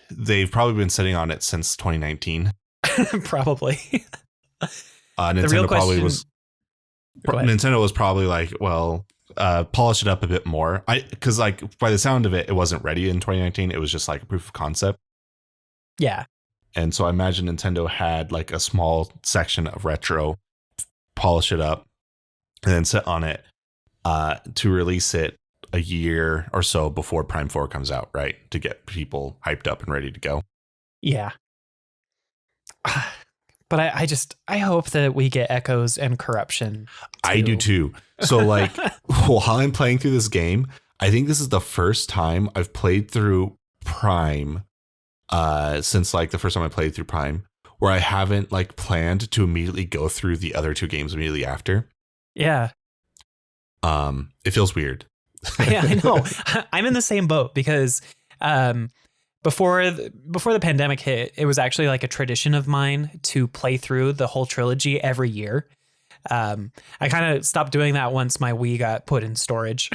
they've probably been sitting on it since 2019. Probably. Nintendo probably was. Nintendo was probably like, well, polish it up a bit more. Because like by the sound of it, it wasn't ready in 2019. It was just like a proof of concept. Yeah. And so I imagine Nintendo had like a small section of retro, polish it up, and then sit on it to release it a year or so before Prime 4 comes out, right? To get people hyped up and ready to go. Yeah. But I hope that we get echoes and corruption. I do too. So like while I'm playing through this game, I think this is the first time I've played through Prime since like the first time I played through Prime where I haven't like planned to immediately go through the other two games immediately after. Yeah. It feels weird. Yeah, I know. I'm in the same boat because before the pandemic hit, it was actually like a tradition of mine to play through the whole trilogy every year. I kind of stopped doing that once my Wii got put in storage.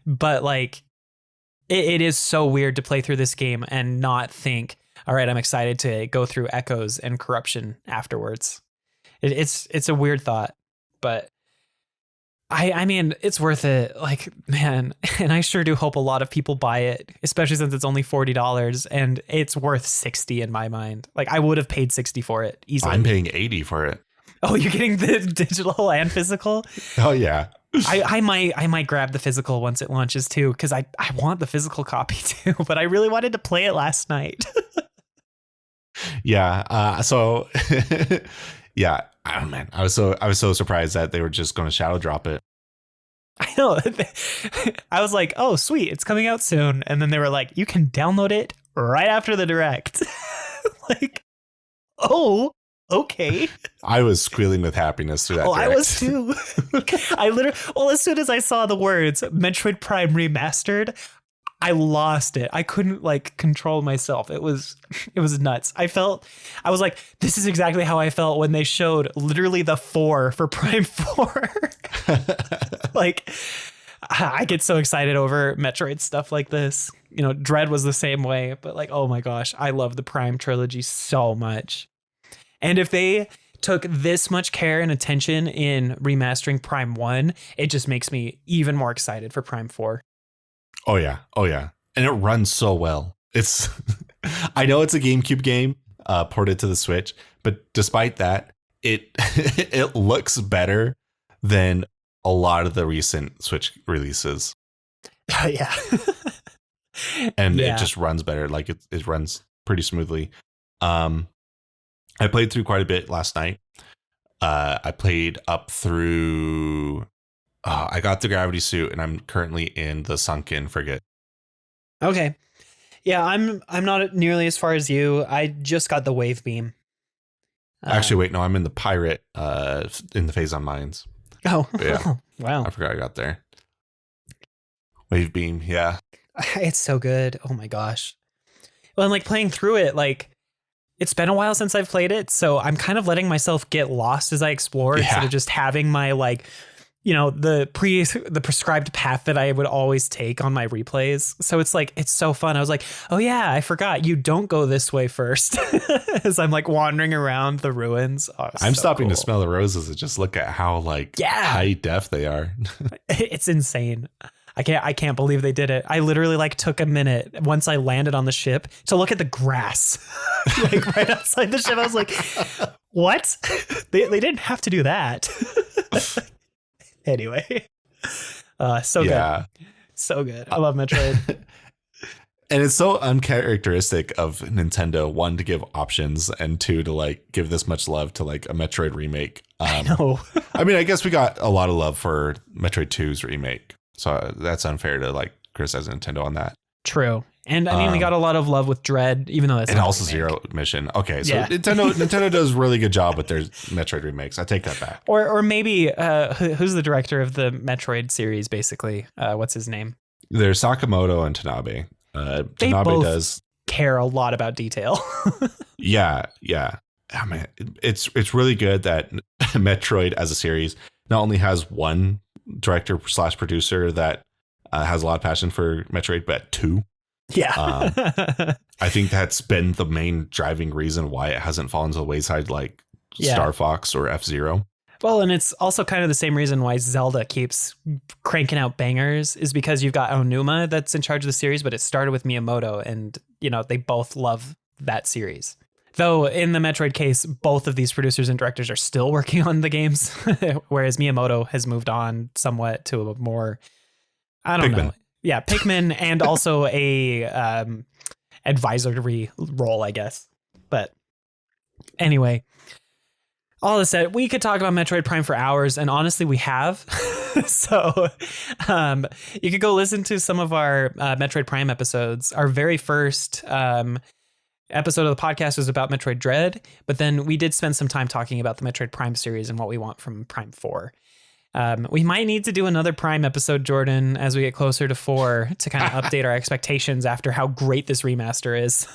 But like it is so weird to play through this game and not think, all right, I'm excited to go through Echoes and Corruption afterwards. It's a weird thought, but I mean, it's worth it. Like, man, and I sure do hope a lot of people buy it, especially since it's only $40 and it's worth $60 in my mind. Like, I would have paid $60 for it easily. I'm paying $80 for it. Oh, you're getting the digital and physical? Oh, yeah. I might grab the physical once it launches too, because I want the physical copy too, but I really wanted to play it last night. Yeah. So yeah. Oh man, I was so surprised that they were just going to shadow drop it. I know. I was like, oh sweet, it's coming out soon, and then they were like, you can download it right after the direct. Like, oh, okay. I was squealing with happiness through that. Oh, direct. I was too. I literally, well, as soon as I saw the words Metroid Prime Remastered, I lost it. I couldn't like control myself. It was nuts. I was like, this is exactly how I felt when they showed literally the 4 for Prime 4. Like, I get so excited over Metroid stuff like this. You know, Dread was the same way, but like, oh my gosh, I love the Prime trilogy so much. And if they took this much care and attention in remastering Prime 1, it just makes me even more excited for Prime 4. Oh yeah. And it runs so well. It's I know it's a GameCube game ported to the Switch, but despite that, it it looks better than a lot of the recent Switch releases. Yeah. And it just runs better. Like it runs pretty smoothly. I played through quite a bit last night. I played up through I got the gravity suit and I'm currently in the sunken frigate. Okay. Yeah, I'm not nearly as far as you. I just got the wave beam. Actually, wait, no, I'm in the pirate in the phase on mines. Oh, yeah. Wow. I forgot I got there. Wave beam, yeah. It's so good. Oh my gosh. Well, and like playing through it, like it's been a while since I've played it, so I'm kind of letting myself get lost as I explore instead of just having my like, you know, the prescribed path that I would always take on my replays. So it's like, it's so fun. I was like, oh yeah, I forgot you don't go this way first. As I'm like wandering around the ruins. Oh, I'm so stopping to smell the roses and just look at how like high def they are. It's insane. I can't believe they did it. I literally like took a minute once I landed on the ship to look at the grass, like right outside the ship. I was like, what? They didn't have to do that. Anyway, so good. So good. I love Metroid. And it's so uncharacteristic of Nintendo, 1, to give options, and 2, to like give this much love to like a Metroid remake. I know. I mean, I guess we got a lot of love for Metroid 2's remake, so that's unfair to like criticize Nintendo on that. True. And I mean, we got a lot of love with Dread, even though it's and also Zero Mission. Okay, so Nintendo does a really good job with their Metroid remakes. I take that back. Or maybe who's the director of the Metroid series? Basically, what's his name? There's Sakamoto and Tanabe. They Tanabe both does care a lot about detail. Yeah. I mean, it's really good that Metroid as a series not only has one director/producer that has a lot of passion for Metroid, but 2. Yeah. I think that's been the main driving reason why it hasn't fallen to the wayside like Star Fox or F-Zero. Well, and it's also kind of the same reason why Zelda keeps cranking out bangers is because you've got Onuma that's in charge of the series, but it started with Miyamoto, and they both love that series. Though in the Metroid case, both of these producers and directors are still working on the games, whereas Miyamoto has moved on somewhat to a more, I don't know. Yeah, Pikmin and also a advisory role, I guess. But anyway, all this said, we could talk about Metroid Prime for hours, and honestly, we have. So you could go listen to some of our Metroid Prime episodes. Our very first episode of the podcast was about Metroid Dread, but then we did spend some time talking about the Metroid Prime series and what we want from Prime 4. We might need to do another Prime episode, Jordan, as we get closer to 4 to kind of update our expectations after how great this remaster is.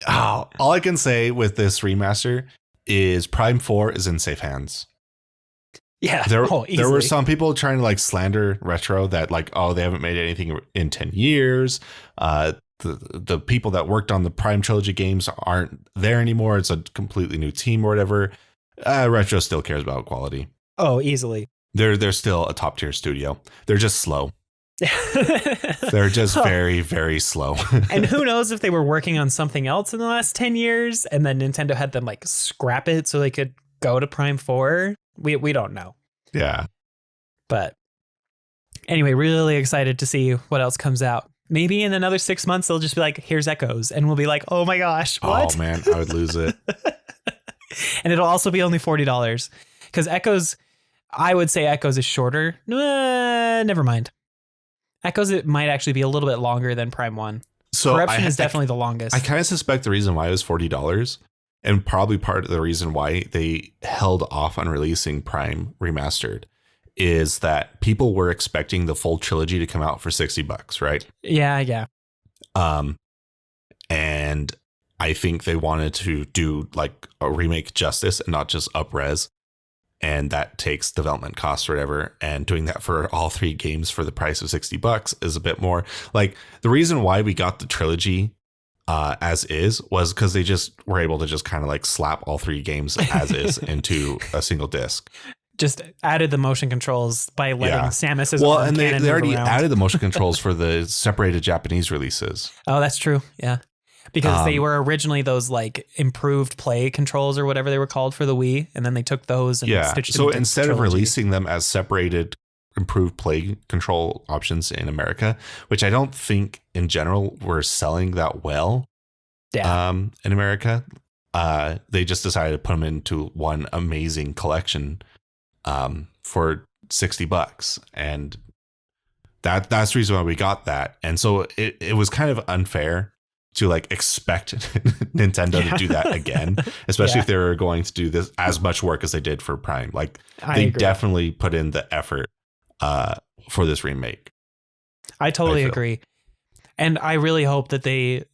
Oh, all I can say with this remaster is Prime 4 is in safe hands. Yeah. There were some people trying to like slander Retro that like, oh, they haven't made anything in 10 years. The people that worked on the Prime Trilogy games aren't there anymore. It's a completely new team or whatever. Retro still cares about quality. Oh, easily. They're still a top tier studio. They're just slow. They're just very, very slow. And who knows if they were working on something else in the last 10 years and then Nintendo had them like scrap it so they could go to Prime 4. We don't know. Yeah. But anyway, really excited to see what else comes out. Maybe in another 6 months, they'll just be like, here's Echoes. And we'll be like, oh my gosh, what? Oh man, I would lose it. And it'll also be only $40 because Echoes, I would say Echoes is shorter. Never mind. Echoes, it might actually be a little bit longer than Prime 1. So Corruption is definitely the longest. I kind of suspect the reason why it was $40 and probably part of the reason why they held off on releasing Prime Remastered is that people were expecting the full trilogy to come out for $60, right? Yeah. And I think they wanted to do like a remake justice and not just up-res. And that takes development costs or whatever. And doing that for all 3 games for the price of $60 is a bit more like the reason why we got the trilogy as is was because they just were able to just kind of like slap all 3 games as is into a single disc. Just added the motion controls by letting Samus's and they already added the motion controls for the separated Japanese releases. Oh, that's true. Yeah. Because they were originally those like improved play controls or whatever they were called for the Wii. And then they took those and stitched them. So instead of releasing them as separated improved play control options in America, which I don't think in general were selling that well in America, they just decided to put them into one amazing collection for $60. And that's the reason why we got that. And so it was kind of unfair to like expect Nintendo to do that again, especially if they were going to do this as much work as they did for Prime. Like they definitely put in the effort for this remake. I totally agree. And I really hope that they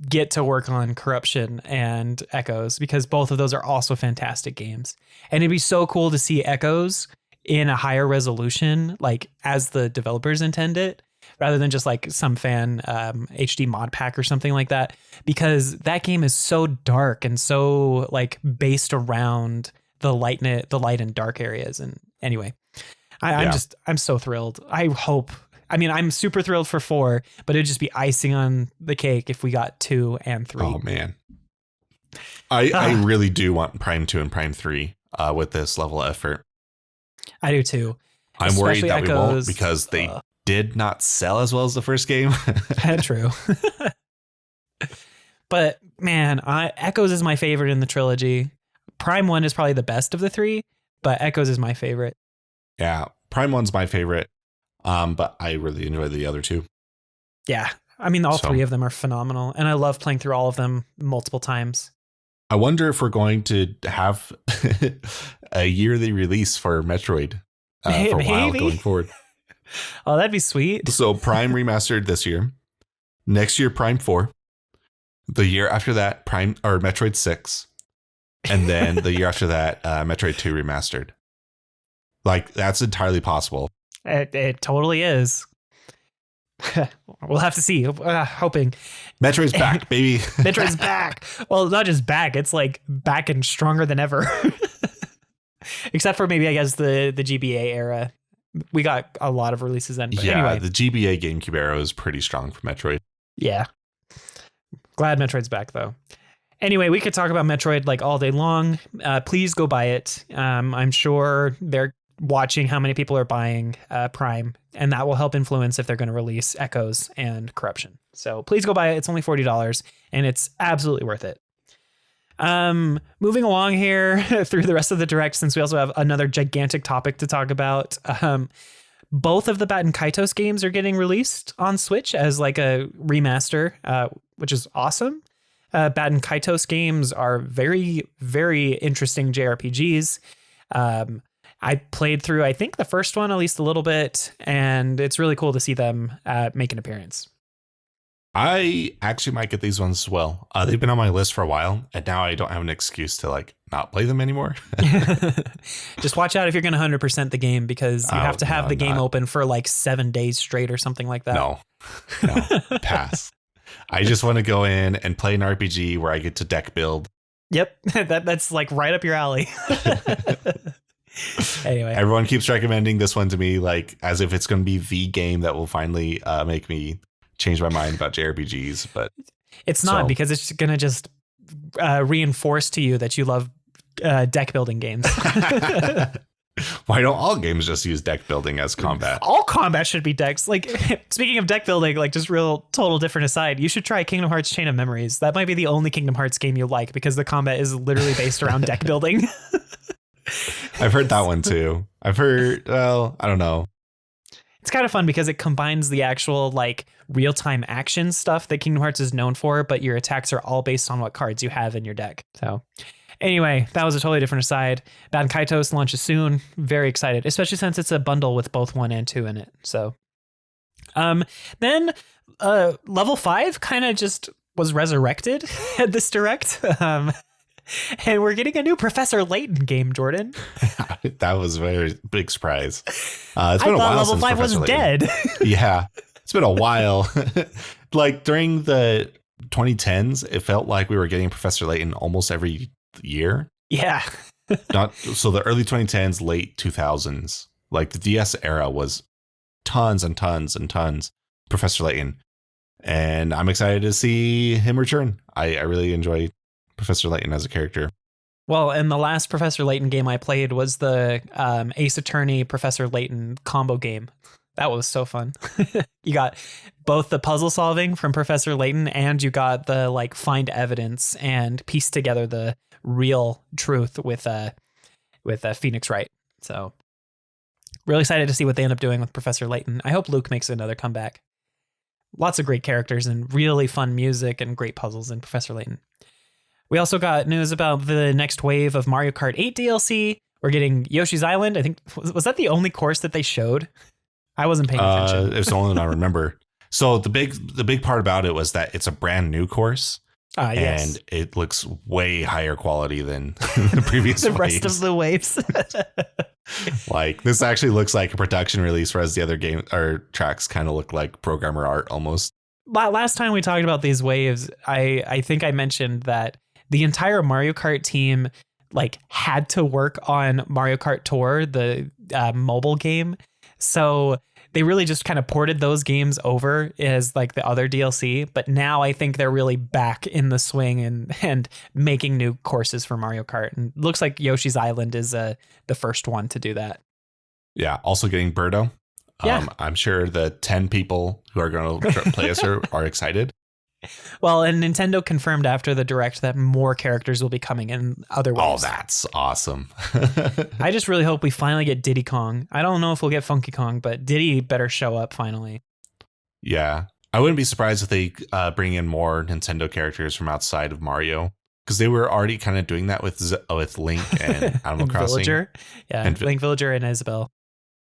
get to work on Corruption and Echoes because both of those are also fantastic games. And it'd be so cool to see Echoes in a higher resolution, like as the developers intend it, rather than just like some fan HD mod pack or something like that, because that game is so dark and so like based around the light and dark areas. And anyway, I'm so thrilled. I'm super thrilled for 4, but it'd just be icing on the cake if we got 2 and 3. Oh man. I really do want Prime 2 and Prime 3 with this level of effort. I do too. I'm worried that we won't because they did not sell as well as the first game. True. But man, Echoes is my favorite in the trilogy. Prime 1 is probably the best of the 3, but Echoes is my favorite. Yeah, Prime 1's my favorite, but I really enjoy the other 2. Yeah, I mean, all 3 of them are phenomenal, and I love playing through all of them multiple times. I wonder if we're going to have a yearly release for Metroid for a while going forward. Oh, that'd be sweet. So Prime Remastered this year. Next year, Prime 4. The year after that, Metroid 6. And then the year after that, Metroid 2 Remastered. Like, that's entirely possible. It totally is. We'll have to see. Hoping. Metroid's back, baby. Metroid's back. Well, not just back. It's like back and stronger than ever. Except for maybe, I guess, the GBA era. We got a lot of releases then. But yeah, anyway. the GBA GameCube era is pretty strong for Metroid. Yeah. Glad Metroid's back, though. Anyway, we could talk about Metroid like all day long. Please go buy it. I'm sure they're watching how many people are buying Prime, and that will help influence if they're going to release Echoes and Corruption. So please go buy it. It's only $40, and it's absolutely worth it. Moving along here through the rest of the direct, since we also have another gigantic topic to talk about. Both of the Baten Kaitos games are getting released on Switch as like a remaster, which is awesome. Baten Kaitos games are very, very interesting JRPGs. I played through, I think, the first one at least a little bit, and it's really cool to see them make an appearance. I actually might get these ones as well. They've been on my list for a while, and now I don't have an excuse to like not play them anymore. Just watch out if you're going to 100% the game, because you have to have the game open for like 7 days straight or something like that. No, pass. I just want to go in and play an RPG where I get to deck build. Yep, that's like right up your alley. Anyway, everyone keeps recommending this one to me, like as if it's going to be the game that will finally make me change my mind about JRPGs, but it's not, because it's going to just reinforce to you that you love deck building games. Why don't all games just use deck building as combat? All combat should be decks. Like, speaking of deck building, like just real total different aside, you should try Kingdom Hearts Chain of Memories. That might be the only Kingdom Hearts game you like, because the combat is literally based around deck building. I've heard that one too. I've heard, well, I don't know. It's kind of fun because it combines the actual like real-time action stuff that Kingdom Hearts is known for, but your attacks are all based on what cards you have in your deck. So anyway, that was a totally different aside. Baten Kaitos launches soon. Very excited, especially since it's a bundle with both 1 and 2 in it. So then level 5 kind of just was resurrected at this direct. And we're getting a new Professor Layton game, Jordan. That was a very big surprise. It's been I a thought while level since 5 was Professor dead. Yeah, it's been a while. Like during the 2010s, it felt like we were getting Professor Layton almost every year. Yeah. So the early 2010s, late 2000s, like the DS era was tons and tons and tons Professor Layton. And I'm excited to see him return. I really enjoy Professor Layton as a character. Well, and the last Professor Layton game I played was the Ace Attorney Professor Layton combo game. That was so fun. You got both the puzzle solving from Professor Layton, and you got the like find evidence and piece together the real truth with Phoenix Wright. So really excited to see what they end up doing with Professor Layton. I hope Luke makes another comeback. Lots of great characters and really fun music and great puzzles in Professor Layton. We also got news about the next wave of Mario Kart 8 DLC. We're getting Yoshi's Island. I think, was that the only course that they showed? I wasn't paying attention. It's the only one I remember. So the big part about it was that it's a brand new course. Yes. And it looks way higher quality than the previous the rest of the waves. Like this actually looks like a production release, whereas the other game or tracks kind of look like programmer art almost. Last time we talked about these waves, I think I mentioned that the entire Mario Kart team like had to work on Mario Kart Tour, the mobile game. So they really just kind of ported those games over as like the other DLC. But now I think they're really back in the swing and making new courses for Mario Kart. And it looks like Yoshi's Island is the first one to do that. Yeah. Also getting Birdo. Yeah. I'm sure the 10 people who are going to play as her are excited. Well, and Nintendo confirmed after the direct that more characters will be coming in other ways. Oh, that's awesome. I just really hope we finally get Diddy Kong. I don't know if we'll get Funky Kong, but Diddy better show up finally. Yeah. I wouldn't be surprised if they bring in more Nintendo characters from outside of Mario, because they were already kind of doing that with Link and Animal Crossing. Villager. Yeah, and Link, Villager, and Isabelle.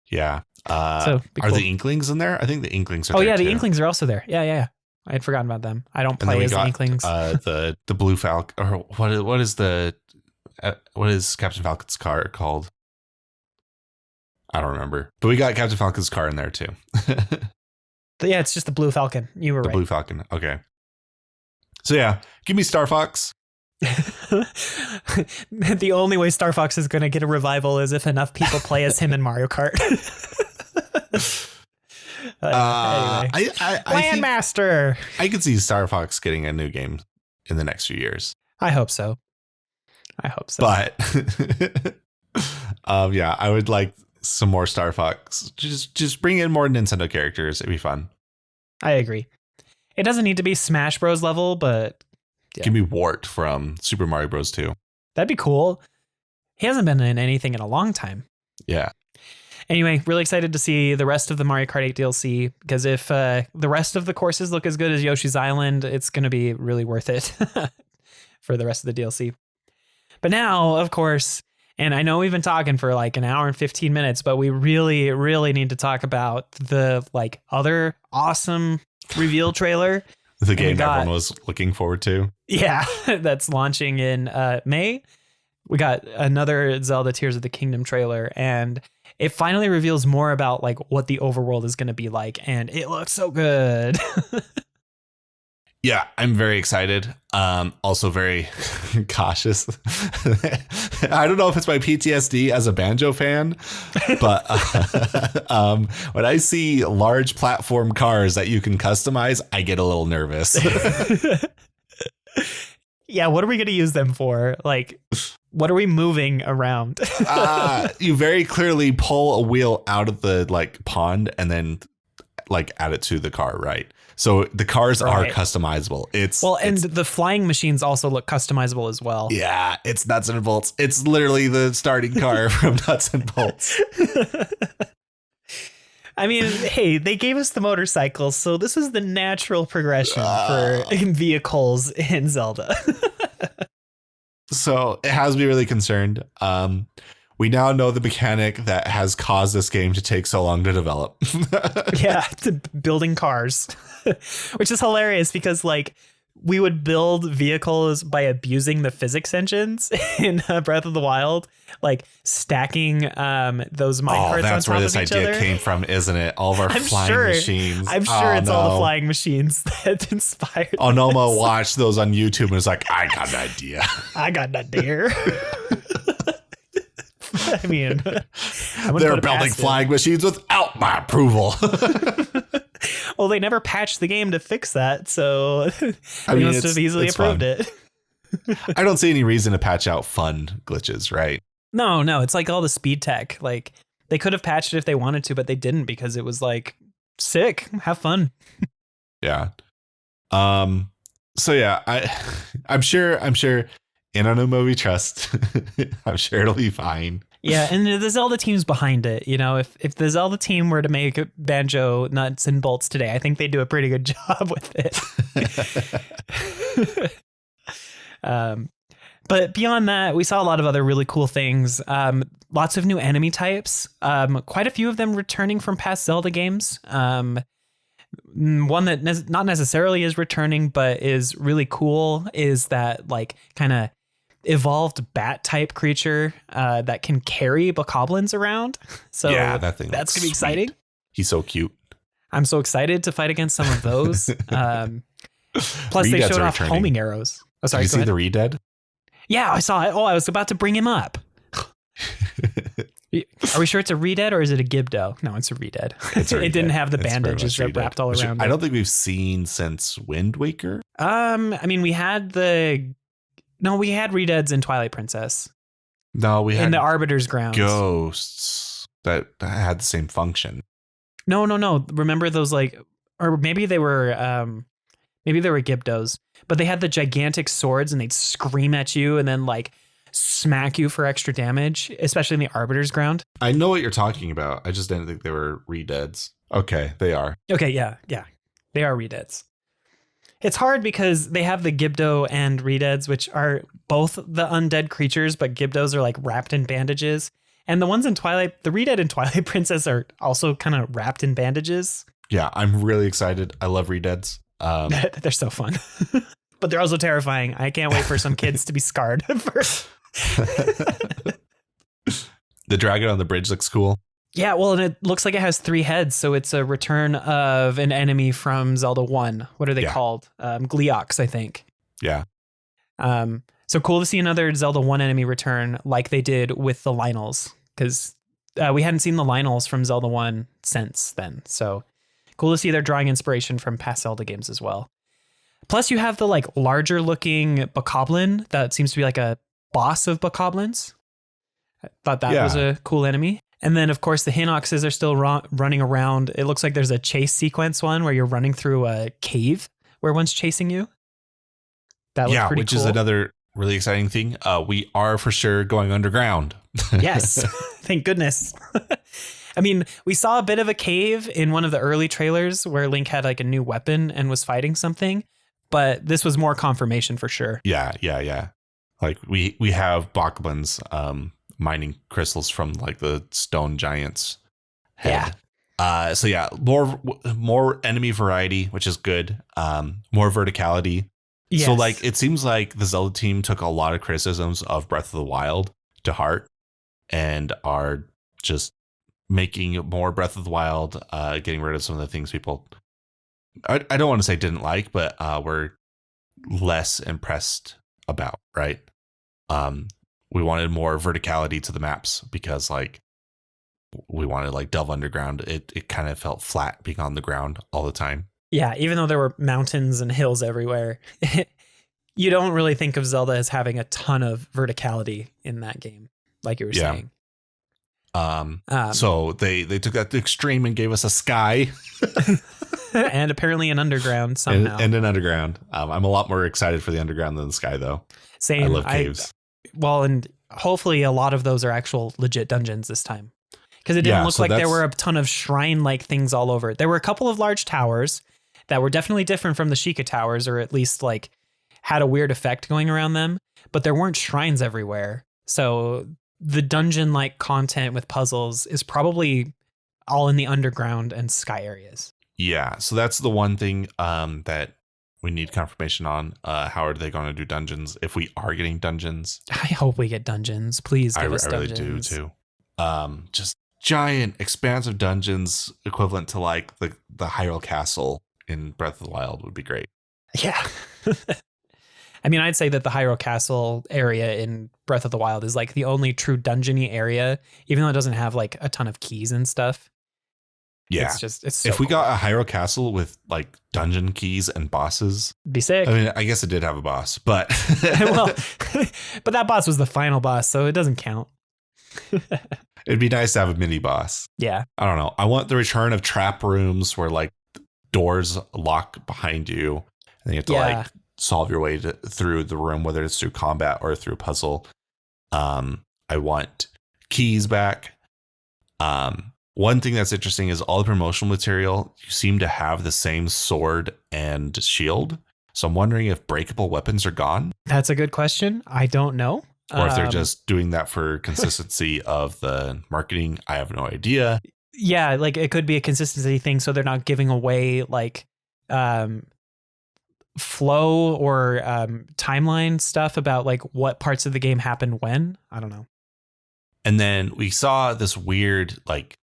Yeah. Are the Inklings in there? I think the Inklings are there. Oh, yeah, the too. Inklings are also there. Yeah. I had forgotten about them. I don't play as the Inklings. The Blue Falcon, or what is Captain Falcon's car called? I don't remember. But we got Captain Falcon's car in there too. Yeah, it's just the Blue Falcon. You were right. The Blue Falcon. Okay. So yeah, give me Star Fox. The only way Star Fox is going to get a revival is if enough people play as him in Mario Kart. Anyway, Landmaster. I could see Star Fox getting a new game in the next few years. I hope so. But yeah, I would like some more Star Fox. Just bring in more Nintendo characters. It'd be fun. I agree. It doesn't need to be Smash Bros. Level, but yeah. Give me Wart from Super Mario Bros. 2. That'd be cool. He hasn't been in anything in a long time. Yeah. Anyway, really excited to see the rest of the Mario Kart 8 DLC, because if the rest of the courses look as good as Yoshi's Island, it's going to be really worth it for the rest of the DLC. But now, of course, and I know we've been talking for like an hour and 15 minutes, but we really, really need to talk about the like other awesome reveal trailer. The game everyone was looking forward to. Yeah, that's launching in May. We got another Zelda Tears of the Kingdom trailer, and it finally reveals more about like what the overworld is going to be like, and it looks so good. Yeah, I'm very excited. Also very cautious. I don't know if it's my PTSD as a Banjo fan, but when I see large platform cars that you can customize, I get a little nervous. Yeah, what are we going to use them for? Like, what are we moving around? You very clearly pull a wheel out of the like pond and then like add it to the car, right? So the cars are customizable. And the flying machines also look customizable as well. Yeah, it's nuts and bolts. It's literally the starting car from Nuts and Bolts. I mean, hey, they gave us the motorcycles, so this is the natural progression for vehicles in Zelda. So it has me really concerned. We now know the mechanic that has caused this game to take so long to develop. Yeah, building cars, which is hilarious because like we would build vehicles by abusing the physics engines in Breath of the Wild, like stacking those minecarts on top of each other. That's where this idea came from, isn't it? All of our flying machines. I'm sure it's all the flying machines that inspired. Onoma watched those on YouTube and was like, I got an idea. I got an idea. I mean, they're building flying machines without my approval. Well, they never patched the game to fix that, so they must have easily approved it. I don't see any reason to patch out fun glitches, right? No, it's like all the speed tech. Like they could have patched it if they wanted to, but they didn't because it was like sick. Have fun. Yeah. So yeah, I'm sure in Onuma we trust. I'm sure it'll be fine. Yeah, and the Zelda team's behind it. You know, if the Zelda team were to make Banjo Nuts and Bolts today, I think they'd do a pretty good job with it. But beyond that, we saw a lot of other really cool things. Lots of new enemy types. Quite a few of them returning from past Zelda games. One that not necessarily is returning, but is really cool is that like kind of evolved bat type creature that can carry bokoblins around. So yeah, that's gonna be exciting. He's so cute. I'm so excited to fight against some of those. Plus they showed off homing arrows. Oh, sorry. Did you see the Re-Dead? Yeah, I saw it. Oh, I was about to bring him up. Are we sure it's a Re-Dead or is it a Gibdo? No, it's a Re-Dead. It didn't have the bandages wrapped all around it. I don't think we've seen since Wind Waker. I mean, we had Re-Deads in Twilight Princess. No, we had in the Arbiter's Grounds. Ghosts that had the same function. No. Remember those like, or maybe they were Gibdos, but they had the gigantic swords and they'd scream at you and then like smack you for extra damage, especially in the Arbiter's Ground. I know what you're talking about. I just didn't think they were Re-Deads. Okay, they are. Okay, yeah. They are Re-Deads. It's hard because they have the Gibdo and Re-Deads, which are both the undead creatures, but Gibdos are like wrapped in bandages. And the ones in Twilight, the Re-Dead and Twilight Princess are also kind of wrapped in bandages. Yeah, I'm really excited. I love Re-Deads. They're so fun, but they're also terrifying. I can't wait for some kids to be scarred first. The dragon on the bridge looks cool. Yeah, well, and it looks like it has 3 heads, so it's a return of an enemy from Zelda 1. What are they called? Gleeoks, I think. Yeah. So cool to see another Zelda 1 enemy return like they did with the Lynels, because we hadn't seen the Lynels from Zelda 1 since then. So cool to see they're drawing inspiration from past Zelda games as well. Plus you have the like larger looking Bokoblin that seems to be like a boss of Bokoblins. I thought that was a cool enemy. And then, of course, the Hinoxes are still running around. It looks like there's a chase sequence one where you're running through a cave where one's chasing you. That looks pretty cool. Which is another really exciting thing. We are for sure going underground. Yes. Thank goodness. I mean, we saw a bit of a cave in one of the early trailers where Link had like a new weapon and was fighting something. But this was more confirmation for sure. Yeah. Like we have Bokoblins mining crystals from like the stone giants head. So yeah, more enemy variety, which is good. More verticality. Yes. So like it seems like the Zelda team took a lot of criticisms of Breath of the Wild to heart and are just making more Breath of the Wild, getting rid of some of the things people I don't want to say didn't like, but were less impressed about, right? We wanted more verticality to the maps because like we wanted to like delve underground. It kind of felt flat being on the ground all the time. Yeah, even though there were mountains and hills everywhere, you don't really think of Zelda as having a ton of verticality in that game, like you were saying. So they took that to extreme and gave us a sky. And apparently an underground somehow. And an underground. I'm a lot more excited for the underground than the sky, though. Same. I love caves. And hopefully a lot of those are actual legit dungeons this time. Because it didn't look like there were a ton of shrine-like things all over. There were a couple of large towers that were definitely different from the Sheikah towers, or at least like had a weird effect going around them. But there weren't shrines everywhere. So the dungeon-like content with puzzles is probably all in the underground and sky areas. Yeah, so that's the one thing that we need confirmation on. How are they going to do dungeons? If we are getting dungeons, I hope we get dungeons. Please give us dungeons. I really do too. Just giant, expansive dungeons equivalent to like the Hyrule Castle in Breath of the Wild would be great. Yeah. I mean, I'd say that the Hyrule Castle area in Breath of the Wild is like the only true dungeon-y area, even though it doesn't have like a ton of keys and stuff. Yeah, it's so if we cool. got a Hyrule Castle with like dungeon keys and bosses, be sick. I mean, I guess it did have a boss, but well, but that boss was the final boss, so it doesn't count. It'd be nice to have a mini boss. Yeah, I don't know. I want the return of trap rooms where like doors lock behind you, and you have to like solve your way through the room, whether it's through combat or through puzzle. I want keys back. One thing that's interesting is all the promotional material, you seem to have the same sword and shield. So I'm wondering if breakable weapons are gone. That's a good question. I don't know. Or if they're just doing that for consistency of the marketing. I have no idea. Yeah, like it could be a consistency thing. So they're not giving away like flow or timeline stuff about like what parts of the game happen when. I don't know. And then we saw this weird like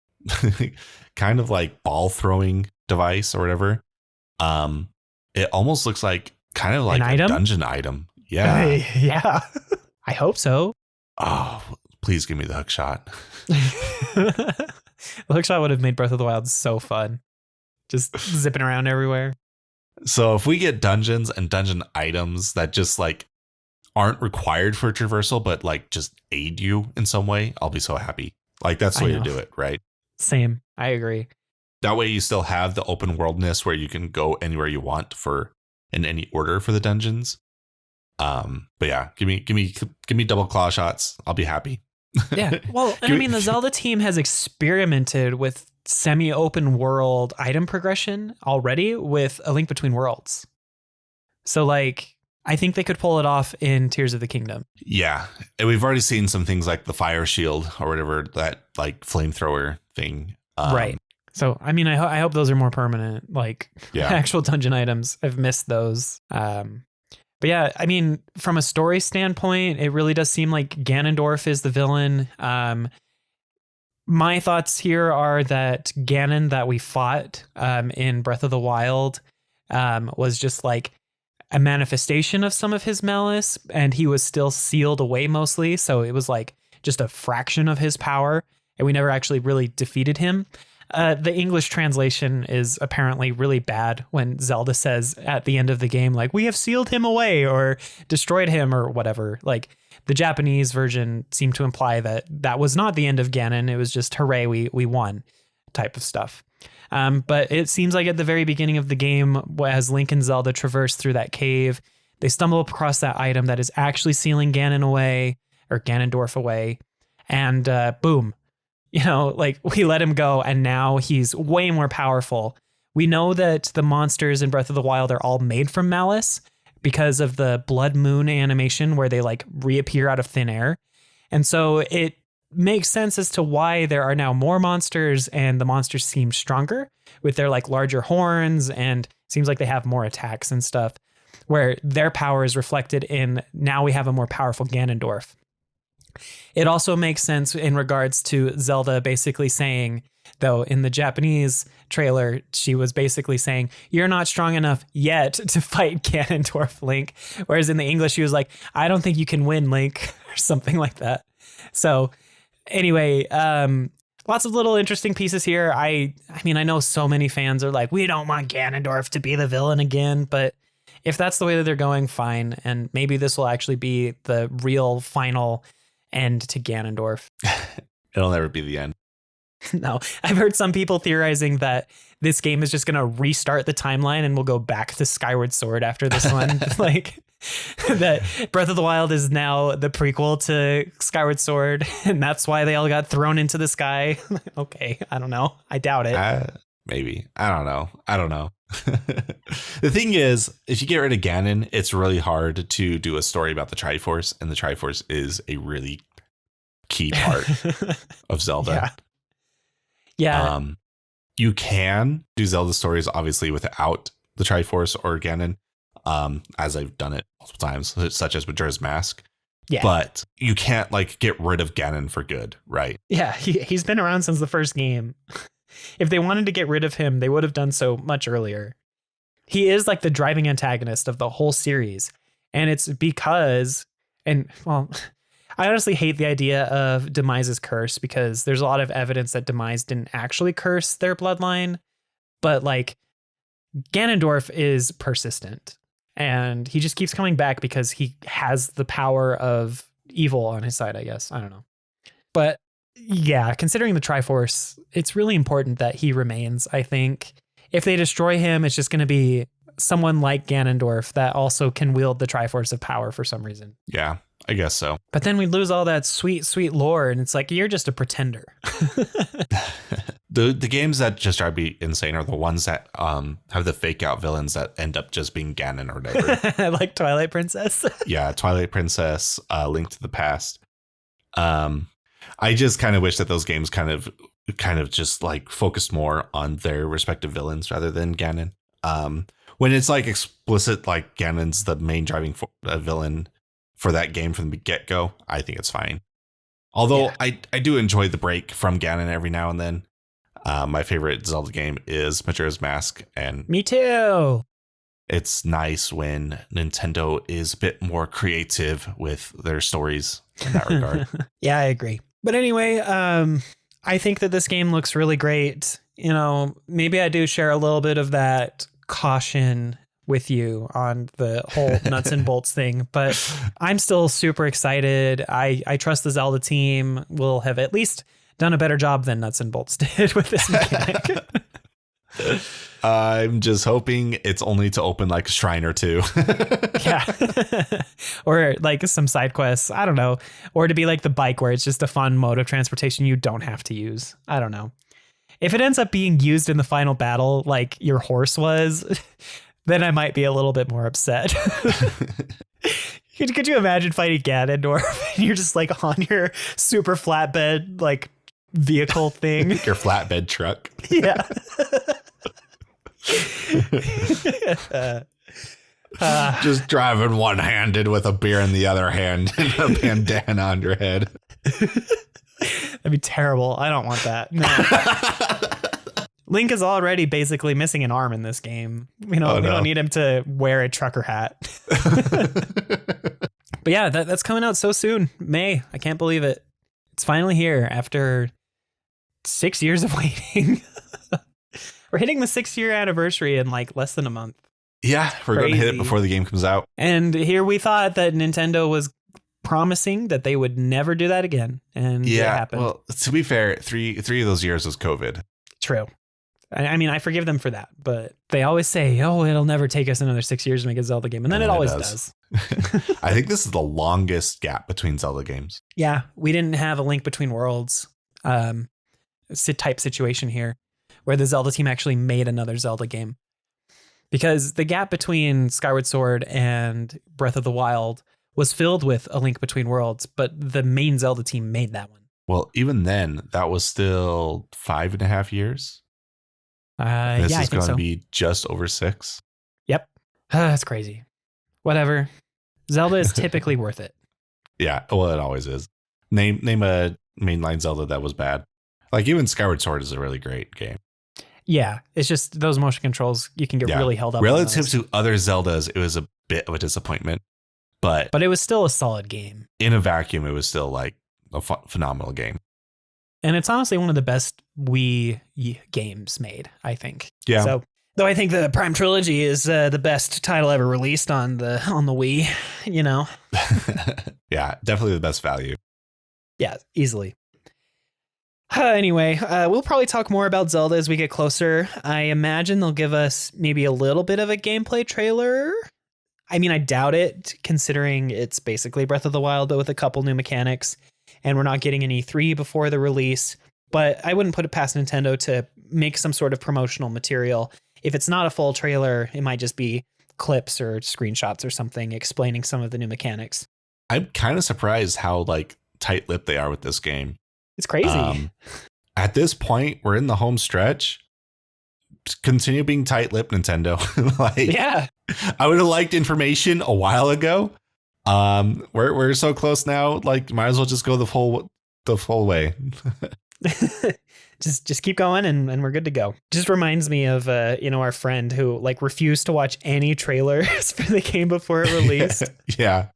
kind of like ball throwing device or whatever. It almost looks like kind of like a dungeon item. Yeah. Yeah. I hope so. Oh, please give me the hook shot. The hook shot would have made Breath of the Wild so fun. Just zipping around everywhere. So if we get dungeons and dungeon items that just like aren't required for traversal, but like just aid you in some way, I'll be so happy. Like that's the way to do it, right? Same. I agree. That way you still have the open worldness where you can go anywhere you want for in any order for the dungeons. But yeah, give me double claw shots. I'll be happy. Yeah. Well, and I mean, the Zelda team has experimented with semi-open world item progression already with A Link Between Worlds. So like, I think they could pull it off in Tears of the Kingdom. Yeah. And we've already seen some things like the fire shield or whatever, that like flamethrower thing. Right. So, I mean, I hope those are more permanent, like actual dungeon items. I've missed those. But yeah, I mean, from a story standpoint, it really does seem like Ganondorf is the villain. My thoughts here are that Ganon that we fought in Breath of the Wild was just like a manifestation of some of his malice, and he was still sealed away mostly. So it was like just a fraction of his power, and we never actually really defeated him. The English translation is apparently really bad when Zelda says at the end of the game, like, we have sealed him away or destroyed him or whatever. Like, the Japanese version seemed to imply that that was not the end of Ganon. It was just, hooray, we won type of stuff. But it seems like at the very beginning of the game, as Link and Zelda traverse through that cave, they stumble across that item that is actually sealing Ganon away, or Ganondorf away. And boom. You know, like, we let him go, and now he's way more powerful. We know that the monsters in Breath of the Wild are all made from malice because of the Blood Moon animation where they like reappear out of thin air. And so it makes sense as to why there are now more monsters, and the monsters seem stronger with their like larger horns, and seems like they have more attacks and stuff, where their power is reflected in now we have a more powerful Ganondorf. It also makes sense in regards to Zelda basically saying, though in the Japanese trailer, she was basically saying, you're not strong enough yet to fight Ganondorf, Link. Whereas in the English, she was like, I don't think you can win, Link, or something like that. So anyway, lots of little interesting pieces here. I mean, I know so many fans are like, we don't want Ganondorf to be the villain again, but if that's the way that they're going, fine. And maybe this will actually be the real final end to Ganondorf. It'll never be the end. No, I've heard some people theorizing that this game is just going to restart the timeline and we'll go back to Skyward Sword after this one. Like, that Breath of the Wild is now the prequel to Skyward Sword, and that's why they all got thrown into the sky. Okay, I don't know. I doubt it. Maybe. I don't know. The thing is, if you get rid of Ganon, it's really hard to do a story about the Triforce, and the Triforce is a really key part of Zelda. Yeah. You can do Zelda stories obviously without the Triforce or Ganon, as I've done it multiple times, such as Majora's Mask. Yeah. But you can't like get rid of Ganon for good, right? Yeah, he's been around since the first game. If they wanted to get rid of him, they would have done so much earlier. He is like the driving antagonist of the whole series. And it's because, and well, I honestly hate the idea of Demise's curse, because there's a lot of evidence that Demise didn't actually curse their bloodline. But like, Ganondorf is persistent, and he just keeps coming back because he has the power of evil on his side, I guess. I don't know. But yeah, considering the Triforce, it's really important that he remains, I think. If they destroy him, it's just going to be someone like Ganondorf that also can wield the Triforce of power for some reason. Yeah, I guess so. But then we lose all that sweet, sweet lore, and it's like, you're just a pretender. The games that just drive me insane are the ones that have the fake out villains that end up just being Ganon or whatever. Like Twilight Princess. Yeah, Twilight Princess, Link to the Past. I just kind of wish that those games kind of just like focused more on their respective villains rather than Ganon. When it's like explicit, like Ganon's the main driving villain for that game from the get-go, I think it's fine. Although yeah. I do enjoy the break from Ganon every now and then. My favorite Zelda game is Majora's Mask, and me too. It's nice when Nintendo is a bit more creative with their stories in that regard. Yeah, I agree. But anyway, I think that this game looks really great. You know, maybe I do share a little bit of that caution with you on the whole nuts and bolts thing, but I'm still super excited. I trust the Zelda team will have at least done a better job than Nuts and Bolts did with this mechanic. I'm just hoping it's only to open like a shrine or two. Yeah. Or like some side quests. I don't know. Or to be like the bike where it's just a fun mode of transportation you don't have to use. I don't know. If it ends up being used in the final battle like your horse was, then I might be a little bit more upset. Could you imagine fighting Ganondorf and you're just like on your super flatbed like vehicle thing? Your flatbed truck. Yeah. Just driving one-handed with a beer in the other hand and a bandana on your head. That'd be terrible. I don't want that. No. Link is already basically missing an arm in this game. We don't need him to wear a trucker hat. But yeah, that's coming out so soon. May. I can't believe it. It's finally here after 6 years of waiting. We're hitting the 6-year anniversary in like less than a month. Yeah, we're going to hit it before the game comes out. And here we thought that Nintendo was promising that they would never do that again. And it happened. Well, to be fair, three of those years was COVID. True. I mean, I forgive them for that, but they always say, oh, it'll never take us another 6 years to make a Zelda game. And then it always does. I think this is the longest gap between Zelda games. Yeah, we didn't have a Link Between Worlds type situation here where the Zelda team actually made another Zelda game. Because the gap between Skyward Sword and Breath of the Wild was filled with A Link Between Worlds, but the main Zelda team made that one. Well, even then, that was still 5.5 years. This is going to be just over 6. Yep. That's crazy. Whatever. Zelda is typically worth it. Yeah, well, it always is. Name a mainline Zelda that was bad. Like even Skyward Sword is a really great game. Yeah, it's just those motion controls, you can get really held up. Relative to other Zeldas, it was a bit of a disappointment. But it was still a solid game. In a vacuum, it was still like a phenomenal game. And it's honestly one of the best Wii games made, I think. Yeah. So, though I think the Prime Trilogy is the best title ever released on the Wii, you know. Yeah, definitely the best value. Yeah, easily. Anyway, we'll probably talk more about Zelda as we get closer. I imagine they'll give us maybe a little bit of a gameplay trailer. I mean, I doubt it, considering it's basically Breath of the Wild, but with a couple new mechanics. And we're not getting an E3 before the release. But I wouldn't put it past Nintendo to make some sort of promotional material. If it's not a full trailer, it might just be clips or screenshots or something explaining some of the new mechanics. I'm kind of surprised how like tight-lipped they are with this game. It's crazy. At this point, we're in the home stretch. Continue being tight-lipped, Nintendo. Yeah. I would have liked information a while ago. We're so close now. Like, might as well just go the full way. just keep going and we're good to go. Just reminds me of our friend who like refused to watch any trailers for the game before it released. Yeah.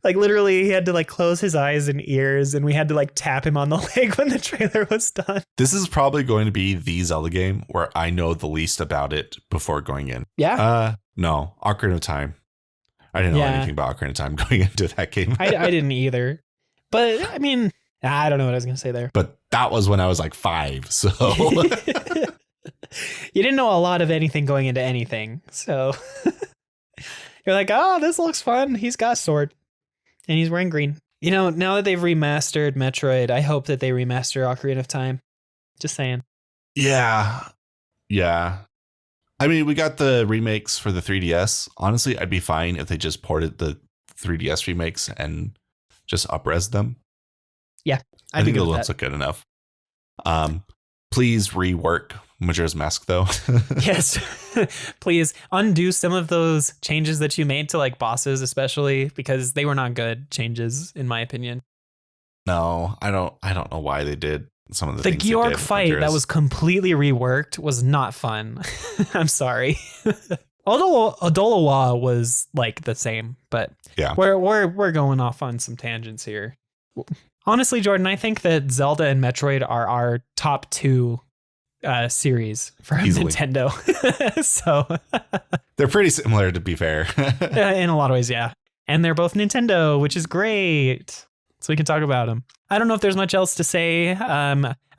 Like literally he had to like close his eyes and ears and we had to like tap him on the leg when the trailer was done. This is probably going to be the Zelda game where I know the least about it before going in. Yeah. No, Ocarina of Time. I didn't know anything about Ocarina of Time going into that game. I didn't either. But I mean, I don't know what I was going to say there. But that was when I was like 5. So you didn't know a lot of anything going into anything. So you're like, oh, this looks fun. He's got a sword and he's wearing green. You know, now that they've remastered Metroid, I hope that they remaster Ocarina of Time. Just saying. Yeah. Yeah. I mean, we got the remakes for the 3DS. Honestly, I'd be fine if they just ported the 3DS remakes and just up-res them. Yeah. I think those ones look good enough. Please rework Majora's Mask, though. Yes. Please undo some of those changes that you made to like bosses, especially because they were not good changes, in my opinion. No, I don't know why they did some of the things. The Georg fight that was completely reworked was not fun. I'm sorry. Although Adolawa was like the same, but yeah, we're going off on some tangents here. Honestly, Jordan, I think that Zelda and Metroid are our top 2 series from Easily. Nintendo. So they're pretty similar, to be fair. In a lot of ways, yeah. And they're both Nintendo, which is great. So we can talk about them. I don't know if there's much else to say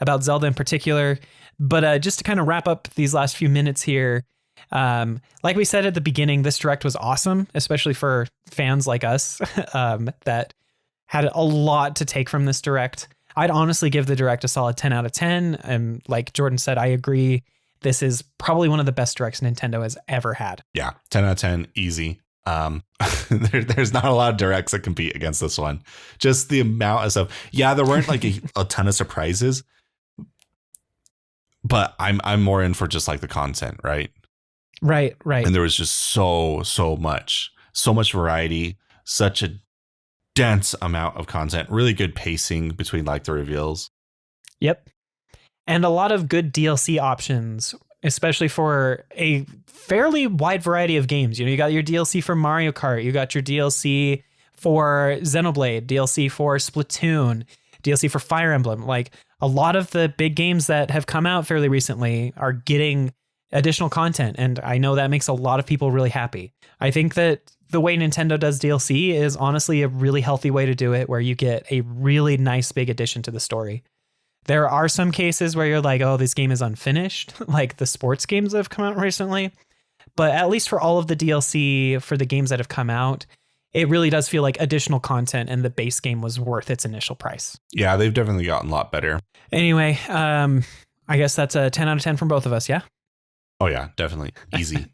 about Zelda in particular, but just to kind of wrap up these last few minutes here, like we said at the beginning, this Direct was awesome, especially for fans like us that had a lot to take from this Direct. I'd honestly give the Direct a solid 10 out of 10. And like Jordan said, I agree. This is probably one of the best Directs Nintendo has ever had. Yeah, 10 out of 10, easy. There's not a lot of Directs that compete against this one. Just the amount of stuff. Yeah, there weren't like a ton of surprises, but I'm more in for just like the content, right? Right. And there was just so much variety, such a dense amount of content, really good pacing between like the reveals. Yep. and a lot of good DLC options, especially for a fairly wide variety of games. You know, you got your DLC for Mario Kart, you got your DLC for Xenoblade, DLC for Splatoon, DLC for Fire Emblem. Like a lot of the big games that have come out fairly recently are getting additional content, and I know that makes a lot of people really happy. I think that the way Nintendo does DLC is honestly a really healthy way to do it, where you get a really nice big addition to the story. There are some cases where you're like, oh, this game is unfinished, like the sports games that have come out recently. But at least for all of the DLC for the games that have come out, it really does feel like additional content, and the base game was worth its initial price. Yeah, they've definitely gotten a lot better. Anyway, I guess that's a 10 out of 10 from both of us, yeah? Oh, yeah, definitely. Easy.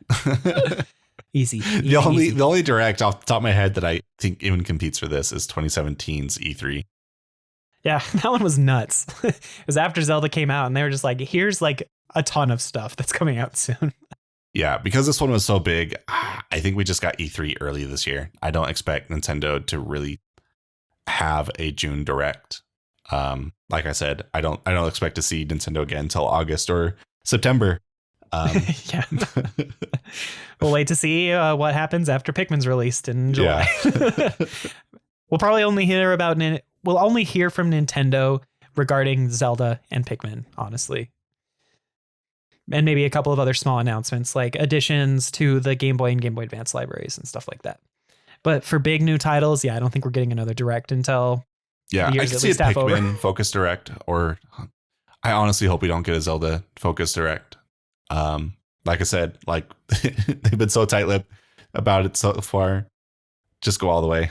Easy. The only direct off the top of my head that I think even competes for this is 2017's E3. Yeah, that one was nuts. It was after Zelda came out, and they were just like, here's like a ton of stuff that's coming out soon. Yeah, because this one was so big, I think we just got E3 early this year. I don't expect Nintendo to really have a June Direct. Like I said, I don't expect to see Nintendo again until August or September. Yeah. We'll wait to see what happens after Pikmin's released in July. Yeah. We'll probably only hear from Nintendo regarding Zelda and Pikmin, honestly. And maybe a couple of other small announcements like additions to the Game Boy and Game Boy Advance libraries and stuff like that. But for big new titles, yeah, I don't think we're getting another Direct until the year's I could see a Pikmin Focus Direct, or I honestly hope we don't get a Zelda Focus Direct. Like I said, like they've been so tight-lipped about it so far. Just go all the way.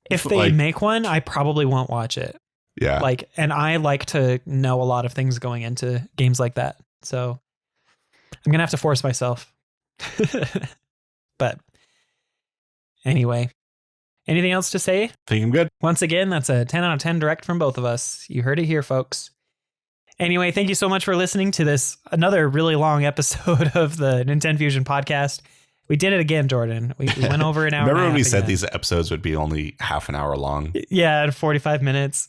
If they make one, I probably won't watch it. Yeah. And I like to know a lot of things going into games like that. So I'm going to have to force myself. But anyway, anything else to say? I think I'm good. Once again, that's a 10 out of 10 direct from both of us. You heard it here, folks. Anyway, thank you so much for listening to this, another really long episode of the NintenFusion podcast. We did it again, Jordan. We went over an hour. Remember when we said these episodes would be only half an hour long? Yeah, 45 minutes.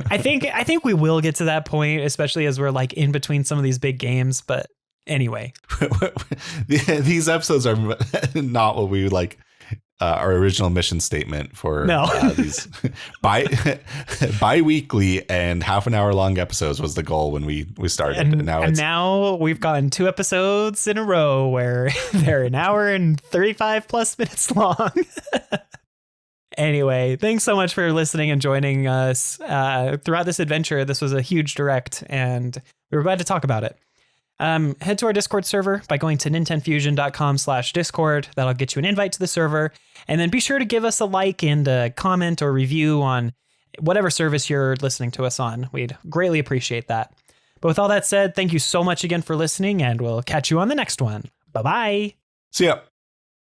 I think we will get to that point, especially as we're like in between some of these big games. But anyway, these episodes are not what we like. Our original mission statement for these bi-weekly and half an hour long episodes was the goal when we started. And now we've gotten 2 episodes in a row where they're an hour and 35 plus minutes long. Anyway, thanks so much for listening and joining us throughout this adventure. This was a huge direct, and we were glad to talk about it. Head to our Discord server by going to nintenfusion.com/discord. That'll get you an invite to the server. And then be sure to give us a like and a comment or review on whatever service you're listening to us on. We'd greatly appreciate that. But with all that said, thank you so much again for listening, and we'll catch you on the next one. Bye-bye. See ya.